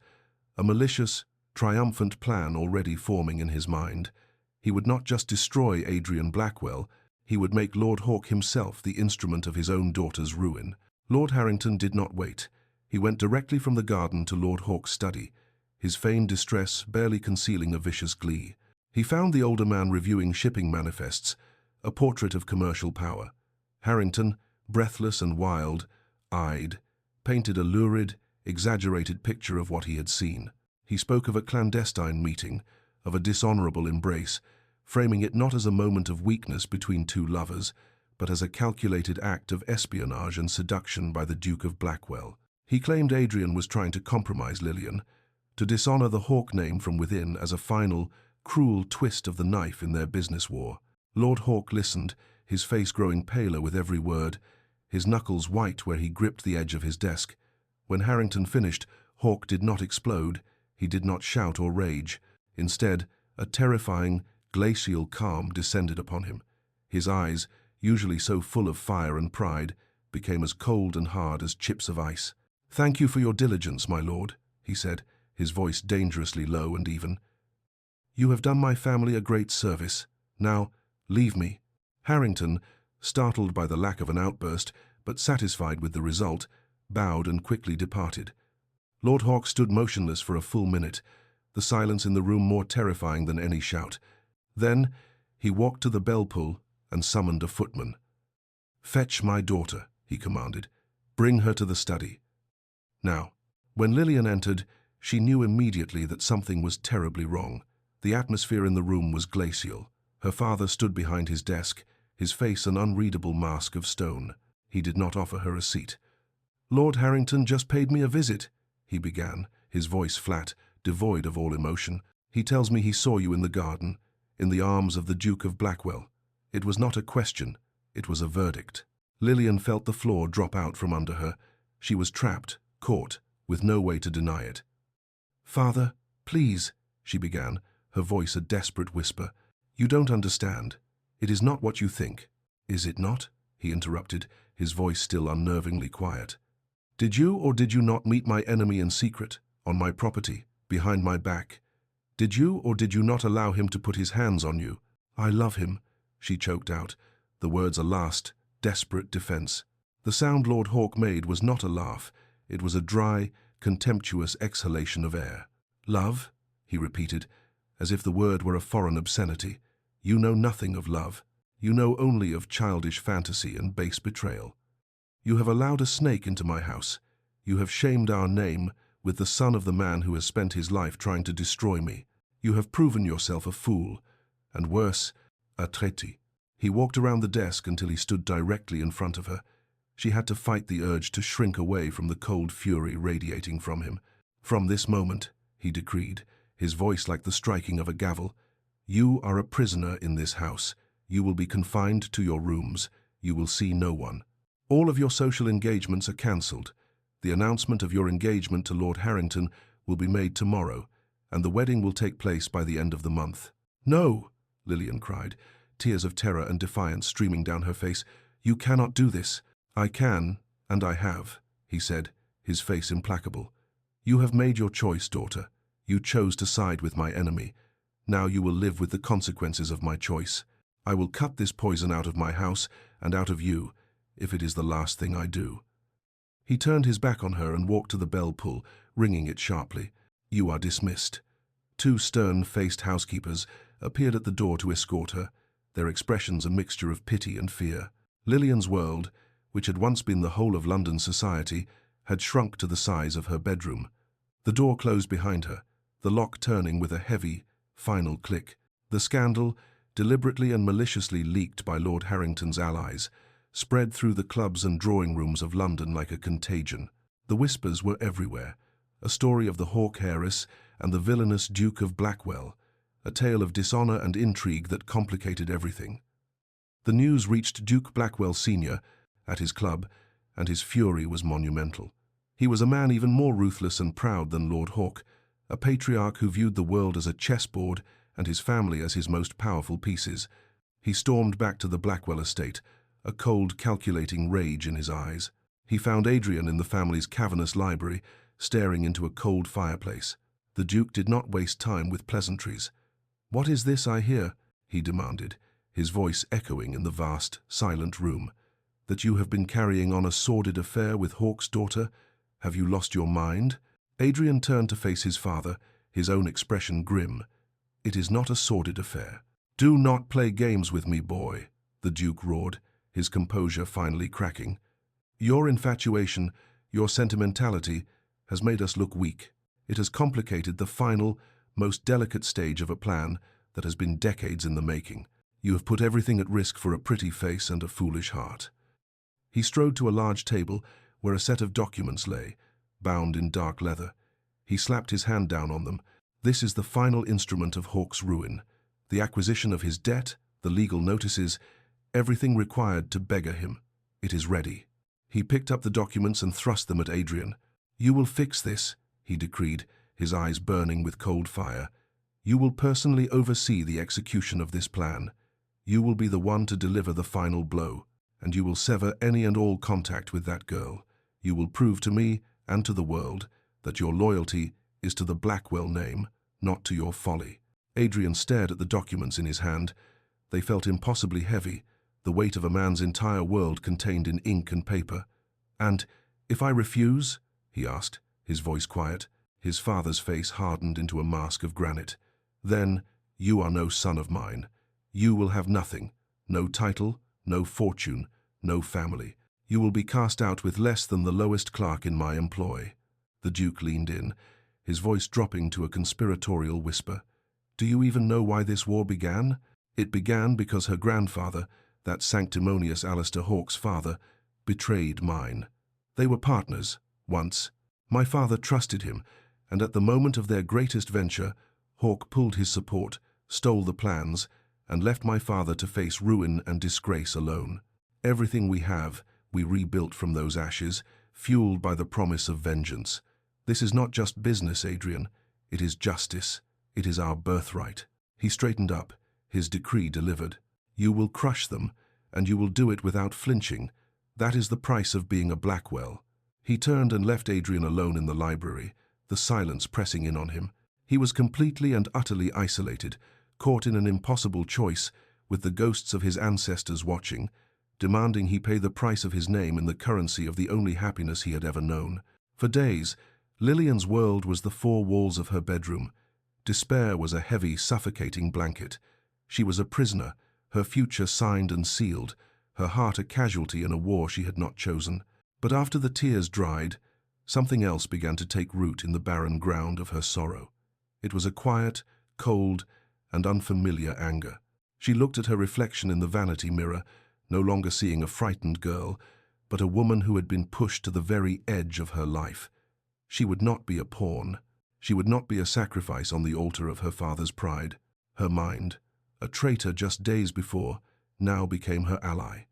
a malicious, triumphant plan already forming in his mind. He would not just destroy Adrian Blackwell, He would make Lord Hawke himself the instrument of his own daughter's ruin. Lord Harrington did not wait. He went directly from the garden to Lord Hawke's study, his feigned distress barely concealing a vicious glee. He found the older man reviewing shipping manifests, a portrait of commercial power. Harrington, breathless and wild-eyed, painted a lurid, exaggerated picture of what he had seen. He spoke of a clandestine meeting, of a dishonorable embrace, framing it not as a moment of weakness between two lovers, but as a calculated act of espionage and seduction by the Duke of Blackwell. He claimed Adrian was trying to compromise Lillian, to dishonor the Hawke name from within as a final, cruel twist of the knife in their business war. Lord Hawke listened, his face growing paler with every word, his knuckles white where he gripped the edge of his desk. When Harrington finished, Hawke did not explode, he did not shout or rage. Instead, a terrifying, glacial calm descended upon him. His eyes, usually so full of fire and pride, became as cold and hard as chips of ice. "Thank you for your diligence, my lord," he said, his voice dangerously low and even. "You have done my family a great service. Now, leave me." Harrington, startled by the lack of an outburst, but satisfied with the result, bowed and quickly departed. Lord Hawke stood motionless for a full minute, the silence in the room more terrifying than any shout. Then he walked to the bell-pull and summoned a footman. "Fetch my daughter," he commanded. "Bring her to the study." Now, when Lillian entered, she knew immediately that something was terribly wrong. The atmosphere in the room was glacial. Her father stood behind his desk, his face an unreadable mask of stone. He did not offer her a seat. "Lord Harrington just paid me a visit," he began, his voice flat, devoid of all emotion. "He tells me he saw you in the garden, in the arms of the Duke of Blackwell. It was not a question, it was a verdict." Lillian felt the floor drop out from under her. She was trapped, caught, with no way to deny it. "Father, please," she began, her voice a desperate whisper. "You don't understand. It is not what you think." "Is it not?" he interrupted, his voice still unnervingly quiet. "Did you or did you not meet my enemy in secret, on my property, behind my back? Did you or did you not allow him to put his hands on you?" "I love him," she choked out, the words a last, desperate defense. The sound Lord Hawke made was not a laugh. It was a dry, contemptuous exhalation of air. "Love?" he repeated, as if the word were a foreign obscenity. "You know nothing of love. You know only of childish fantasy and base betrayal. You have allowed a snake into my house. You have shamed our name with the son of the man who has spent his life trying to destroy me. You have proven yourself a fool, and worse, a traître." He walked around the desk until he stood directly in front of her. She had to fight the urge to shrink away from the cold fury radiating from him. "From this moment," he decreed, his voice like the striking of a gavel, "you are a prisoner in this house. You will be confined to your rooms. You will see no one. All of your social engagements are cancelled. The announcement of your engagement to Lord Harrington will be made tomorrow, and the wedding will take place by the end of the month." "No!" Lillian cried, tears of terror and defiance streaming down her face. "You cannot do this." "I can, and I have," he said, his face implacable. "You have made your choice, daughter. You chose to side with my enemy. Now you will live with the consequences of my choice. I will cut this poison out of my house and out of you, if it is the last thing I do." He turned his back on her and walked to the bell-pull, ringing it sharply. "You are dismissed." Two stern-faced housekeepers appeared at the door to escort her, their expressions a mixture of pity and fear. Lillian's world, which had once been the whole of London society, had shrunk to the size of her bedroom. The door closed behind her, the lock turning with a heavy, final click. The scandal, deliberately and maliciously leaked by Lord Harrington's allies, spread through the clubs and drawing rooms of London like a contagion. The whispers were everywhere, a story of the Hawke heiress and the villainous Duke of Blackwell, a tale of dishonor and intrigue that complicated everything. The news reached Duke Blackwell Sr. at his club, and his fury was monumental. He was a man even more ruthless and proud than Lord Hawke, a patriarch who viewed the world as a chessboard and his family as his most powerful pieces. He stormed back to the Blackwell estate, a cold, calculating rage in his eyes. He found Adrian in the family's cavernous library, staring into a cold fireplace. The Duke did not waste time with pleasantries. "What is this I hear?" he demanded, his voice echoing in the vast, silent room. "That you have been carrying on a sordid affair with Hawke's daughter? Have you lost your mind?" Adrian turned to face his father, his own expression grim. "It is not a sordid affair." "Do not play games with me, boy," the Duke roared, his composure finally cracking. "Your infatuation, your sentimentality, has made us look weak. It has complicated the final, most delicate stage of a plan that has been decades in the making. You have put everything at risk for a pretty face and a foolish heart." He strode to a large table where a set of documents lay, bound in dark leather. He slapped his hand down on them. "This is the final instrument of Hawke's ruin. The acquisition of his debt, the legal notices, everything required to beggar him. It is ready." He picked up the documents and thrust them at Adrian. "You will fix this," he decreed, his eyes burning with cold fire. "You will personally oversee the execution of this plan. You will be the one to deliver the final blow, and you will sever any and all contact with that girl. You will prove to me and to the world that your loyalty is to the Blackwell name, not to your folly." Adrian stared at the documents in his hand. They felt impossibly heavy, the weight of a man's entire world contained in ink and paper. "And if I refuse?" he asked, his voice quiet. His father's face hardened into a mask of granite. "Then you are no son of mine. You will have nothing, no title, no fortune, no family. You will be cast out with less than the lowest clerk in my employ." The Duke leaned in, his voice dropping to a conspiratorial whisper. "Do you even know why this war began? It began because her grandfather, that sanctimonious Alistair Hawke's father, betrayed mine. They were partners, once. My father trusted him, and at the moment of their greatest venture, Hawke pulled his support, stole the plans, and left my father to face ruin and disgrace alone. Everything we have, we rebuilt from those ashes, fueled by the promise of vengeance. This is not just business, Adrian. It is justice. It is our birthright." He straightened up, his decree delivered. "You will crush them, and you will do it without flinching. That is the price of being a Blackwell." He turned and left Adrian alone in the library, the silence pressing in on him. He was completely and utterly isolated, caught in an impossible choice, with the ghosts of his ancestors watching, demanding he pay the price of his name in the currency of the only happiness he had ever known. For days, Lillian's world was the four walls of her bedroom. Despair was a heavy, suffocating blanket. She was a prisoner, her future signed and sealed, her heart a casualty in a war she had not chosen. But after the tears dried, something else began to take root in the barren ground of her sorrow. It was a quiet, cold, and unfamiliar anger. She looked at her reflection in the vanity mirror, no longer seeing a frightened girl, but a woman who had been pushed to the very edge of her life. She would not be a pawn. She would not be a sacrifice on the altar of her father's pride. Her mind, a traitor just days before, now became her ally.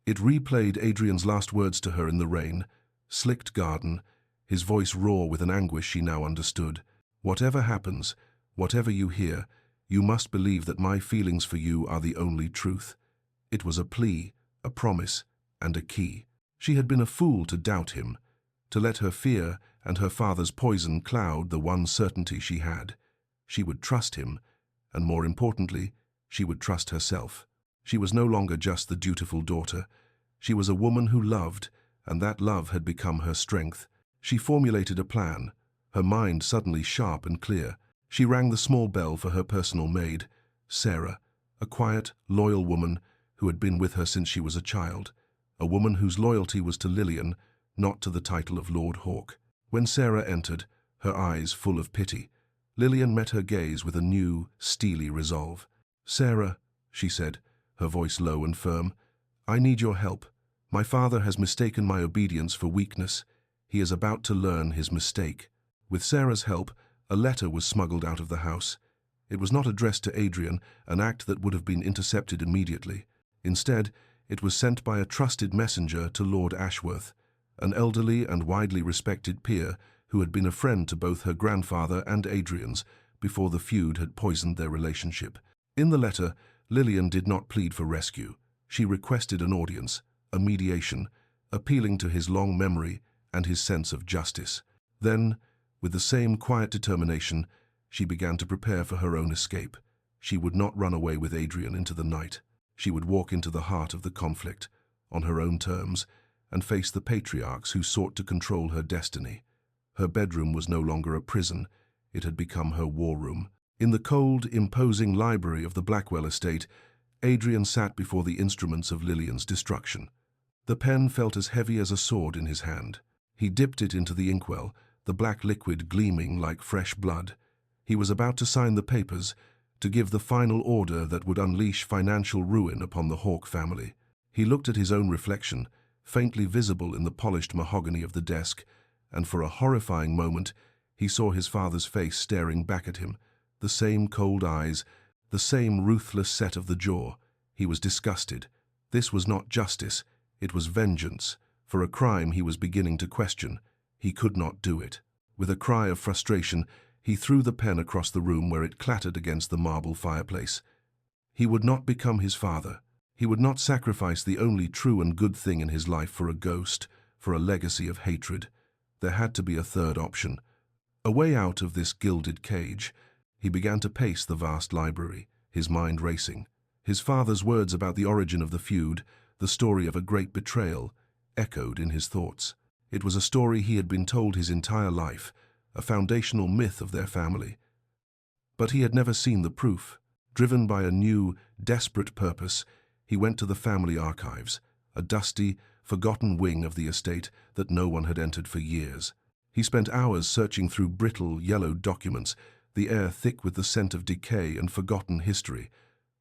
It replayed Adrian's last words to her in the rain, slicked garden, his voice raw with an anguish she now understood. "Whatever happens, whatever you hear, you must believe that my feelings for you are the only truth." It was a plea, a promise, and a key. She had been a fool to doubt him, to let her fear and her father's poison cloud the one certainty she had. She would trust him, and more importantly, she would trust herself. She was no longer just the dutiful daughter. She was a woman who loved, and that love had become her strength. She formulated a plan, her mind suddenly sharp and clear. She rang the small bell for her personal maid, Sarah, a quiet, loyal woman who had been with her since she was a child, a woman whose loyalty was to Lillian, not to the title of Lord Hawke. When Sarah entered, her eyes full of pity, Lillian met her gaze with a new, steely resolve. "Sarah," she said, her voice low and firm, "I need your help. My father has mistaken my obedience for weakness. He is about to learn his mistake." With Sarah's help, a letter was smuggled out of the house. It was not addressed to Adrian, an act that would have been intercepted immediately. Instead, it was sent by a trusted messenger to Lord Ashworth, an elderly and widely respected peer who had been a friend to both her grandfather and Adrian's before the feud had poisoned their relationship. In the letter, Lillian did not plead for rescue. She requested an audience, a mediation, appealing to his long memory and his sense of justice. Then, with the same quiet determination, she began to prepare for her own escape. She would not run away with Adrian into the night. She would walk into the heart of the conflict, on her own terms, and face the patriarchs who sought to control her destiny. Her bedroom was no longer a prison, it had become her war room. In the cold, imposing library of the Blackwell estate, Adrian sat before the instruments of Lillian's destruction. The pen felt as heavy as a sword in his hand. He dipped it into the inkwell, the black liquid gleaming like fresh blood. He was about to sign the papers, to give the final order that would unleash financial ruin upon the Hawke family. He looked at his own reflection, faintly visible in the polished mahogany of the desk, and for a horrifying moment he saw his father's face staring back at him, the same cold eyes, the same ruthless set of the jaw. He was disgusted. This was not justice, it was vengeance. For a crime he was beginning to question. He could not do it. With a cry of frustration, he threw the pen across the room where it clattered against the marble fireplace. He would not become his father. He would not sacrifice the only true and good thing in his life for a ghost, for a legacy of hatred. There had to be a third option. A way out of this gilded cage. He began to pace the vast library, his mind racing. His father's words about the origin of the feud, the story of a great betrayal, echoed in his thoughts. It was a story he had been told his entire life, a foundational myth of their family. But he had never seen the proof. Driven by a new, desperate purpose, he went to the family archives, a dusty, forgotten wing of the estate that no one had entered for years. He spent hours searching through brittle, yellowed documents, the air thick with the scent of decay and forgotten history.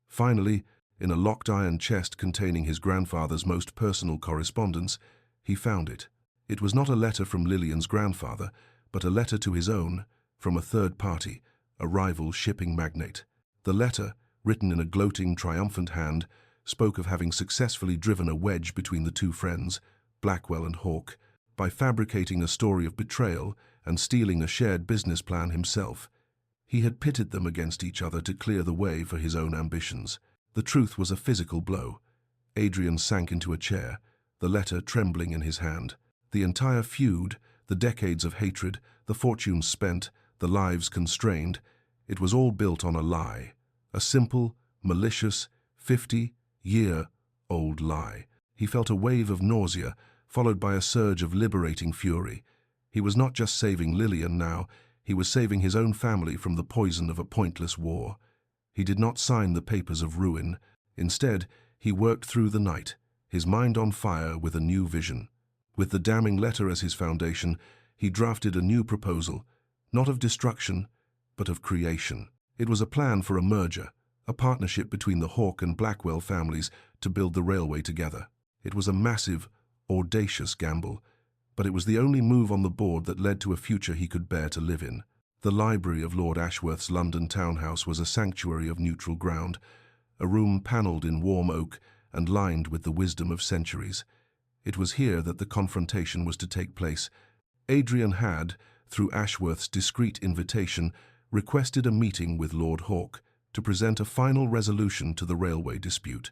Finally, in a locked iron chest containing his grandfather's most personal correspondence, he found it. It was not a letter from Lillian's grandfather, but a letter to his own, from a third party, a rival shipping magnate. The letter, written in a gloating, triumphant hand, spoke of having successfully driven a wedge between the two friends, Blackwell and Hawke, by fabricating a story of betrayal and stealing a shared business plan himself. He had pitted them against each other to clear the way for his own ambitions. The truth was a physical blow. Adrian sank into a chair, the letter trembling in his hand. The entire feud, the decades of hatred, the fortunes spent, the lives constrained, it was all built on a lie. A simple, malicious, 50-year-old lie. He felt a wave of nausea, followed by a surge of liberating fury. He was not just saving Lillian now, he was saving his own family from the poison of a pointless war. He did not sign the papers of ruin. Instead, he worked through the night, his mind on fire with a new vision. With the damning letter as his foundation, he drafted a new proposal, not of destruction, but of creation. It was a plan for a merger, a partnership between the Hawke and Blackwell families to build the railway together. It was a massive, audacious gamble, but it was the only move on the board that led to a future he could bear to live in. The library of Lord Ashworth's London townhouse was a sanctuary of neutral ground, a room panelled in warm oak and lined with the wisdom of centuries. It was here that the confrontation was to take place. Adrian had, through Ashworth's discreet invitation, requested a meeting with Lord Hawke to present a final resolution to the railway dispute.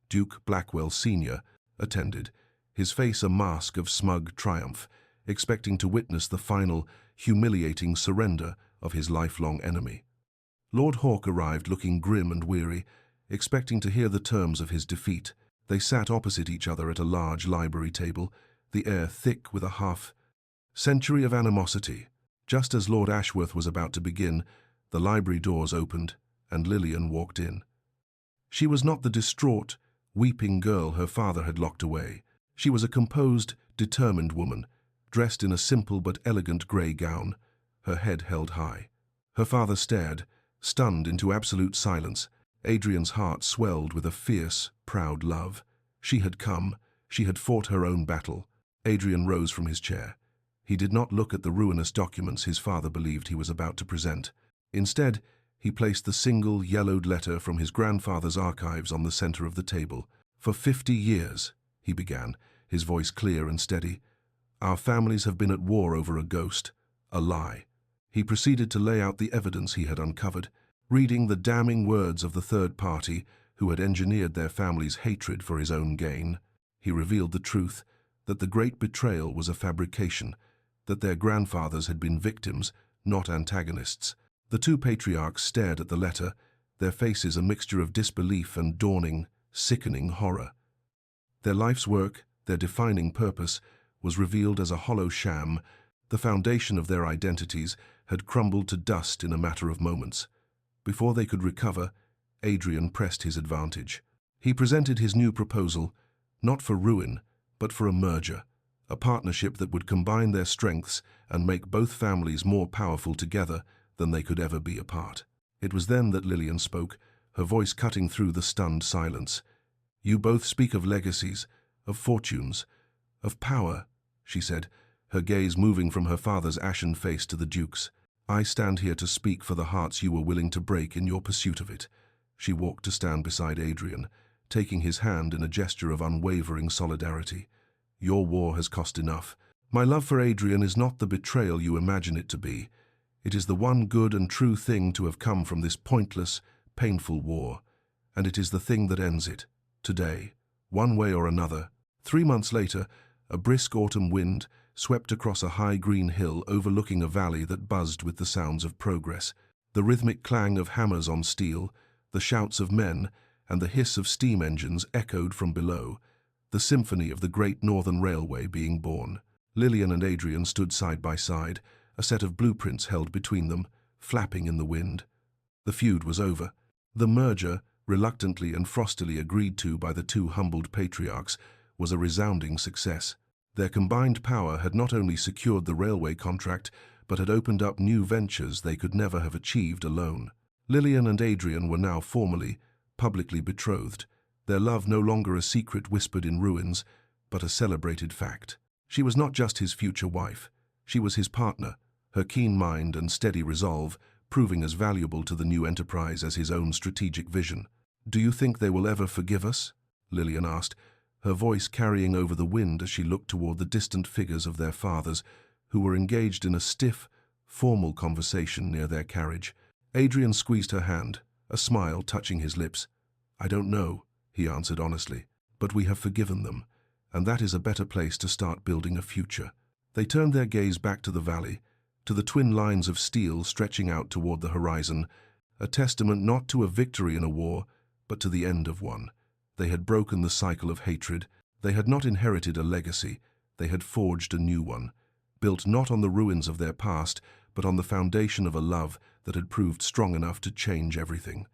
Duke Blackwell Sr. attended, his face a mask of smug triumph, expecting to witness the final, humiliating surrender of his lifelong enemy. Lord Hawke arrived looking grim and weary, expecting to hear the terms of his defeat. They sat opposite each other at a large library table, the air thick with a half-century of animosity. Just as Lord Ashworth was about to begin, the library doors opened, and Lillian walked in. She was not the distraught, weeping girl her father had locked away. She was a composed, determined woman, dressed in a simple but elegant grey gown, her head held high. Her father stared, stunned into absolute silence. Adrian's heart swelled with a fierce, proud love. She had come, she had fought her own battle. Adrian rose from his chair. He did not look at the ruinous documents his father believed he was about to present. Instead, he placed the single, yellowed letter from his grandfather's archives on the center of the table. "For 50 years, he began, his voice clear and steady, "our families have been at war over a ghost, a lie." He proceeded to lay out the evidence he had uncovered, reading the damning words of the third party who had engineered their family's hatred for his own gain. He revealed the truth, that the great betrayal was a fabrication, that their grandfathers had been victims, not antagonists. The two patriarchs stared at the letter, their faces a mixture of disbelief and dawning sickening horror. Their life's work, their defining purpose, was revealed as a hollow sham. The foundation of their identities had crumbled to dust in a matter of moments. Before they could recover, Adrian pressed his advantage. He presented his new proposal, not for ruin, but for a merger, a partnership that would combine their strengths and make both families more powerful together than they could ever be apart. It was then that Lillian spoke, her voice cutting through the stunned silence. "You both speak of legacies, of fortunes, of power," she said, her gaze moving from her father's ashen face to the Duke's. "I stand here to speak for the hearts you were willing to break in your pursuit of it." She walked to stand beside Adrian, taking his hand in a gesture of unwavering solidarity. "Your war has cost enough. My love for Adrian is not the betrayal you imagine it to be. It is the one good and true thing to have come from this pointless, painful war, and it is the thing that ends it, today, one way or another." 3 months later, a brisk autumn wind swept across a high green hill overlooking a valley that buzzed with the sounds of progress. The rhythmic clang of hammers on steel, the shouts of men, and the hiss of steam engines echoed from below, the symphony of the Great Northern Railway being born. Lillian and Adrian stood side by side, a set of blueprints held between them, flapping in the wind. The feud was over. The merger, reluctantly and frostily agreed to by the two humbled patriarchs, was a resounding success. Their combined power had not only secured the railway contract, but had opened up new ventures they could never have achieved alone. Lillian and Adrian were now formally, publicly betrothed, their love no longer a secret whispered in ruins, but a celebrated fact. She was not just his future wife, she was his partner, her keen mind and steady resolve proving as valuable to the new enterprise as his own strategic vision. "Do you think they will ever forgive us?" Lillian asked, her voice carrying over the wind as she looked toward the distant figures of their fathers, who were engaged in a stiff, formal conversation near their carriage. Adrian squeezed her hand, a smile touching his lips. "I don't know," he answered honestly, "but we have forgiven them, and that is a better place to start building a future." They turned their gaze back to the valley, to the twin lines of steel stretching out toward the horizon, a testament not to a victory in a war, but to the end of one. They had broken the cycle of hatred. They had not inherited a legacy. They had forged a new one, built not on the ruins of their past, but on the foundation of a love that had proved strong enough to change everything.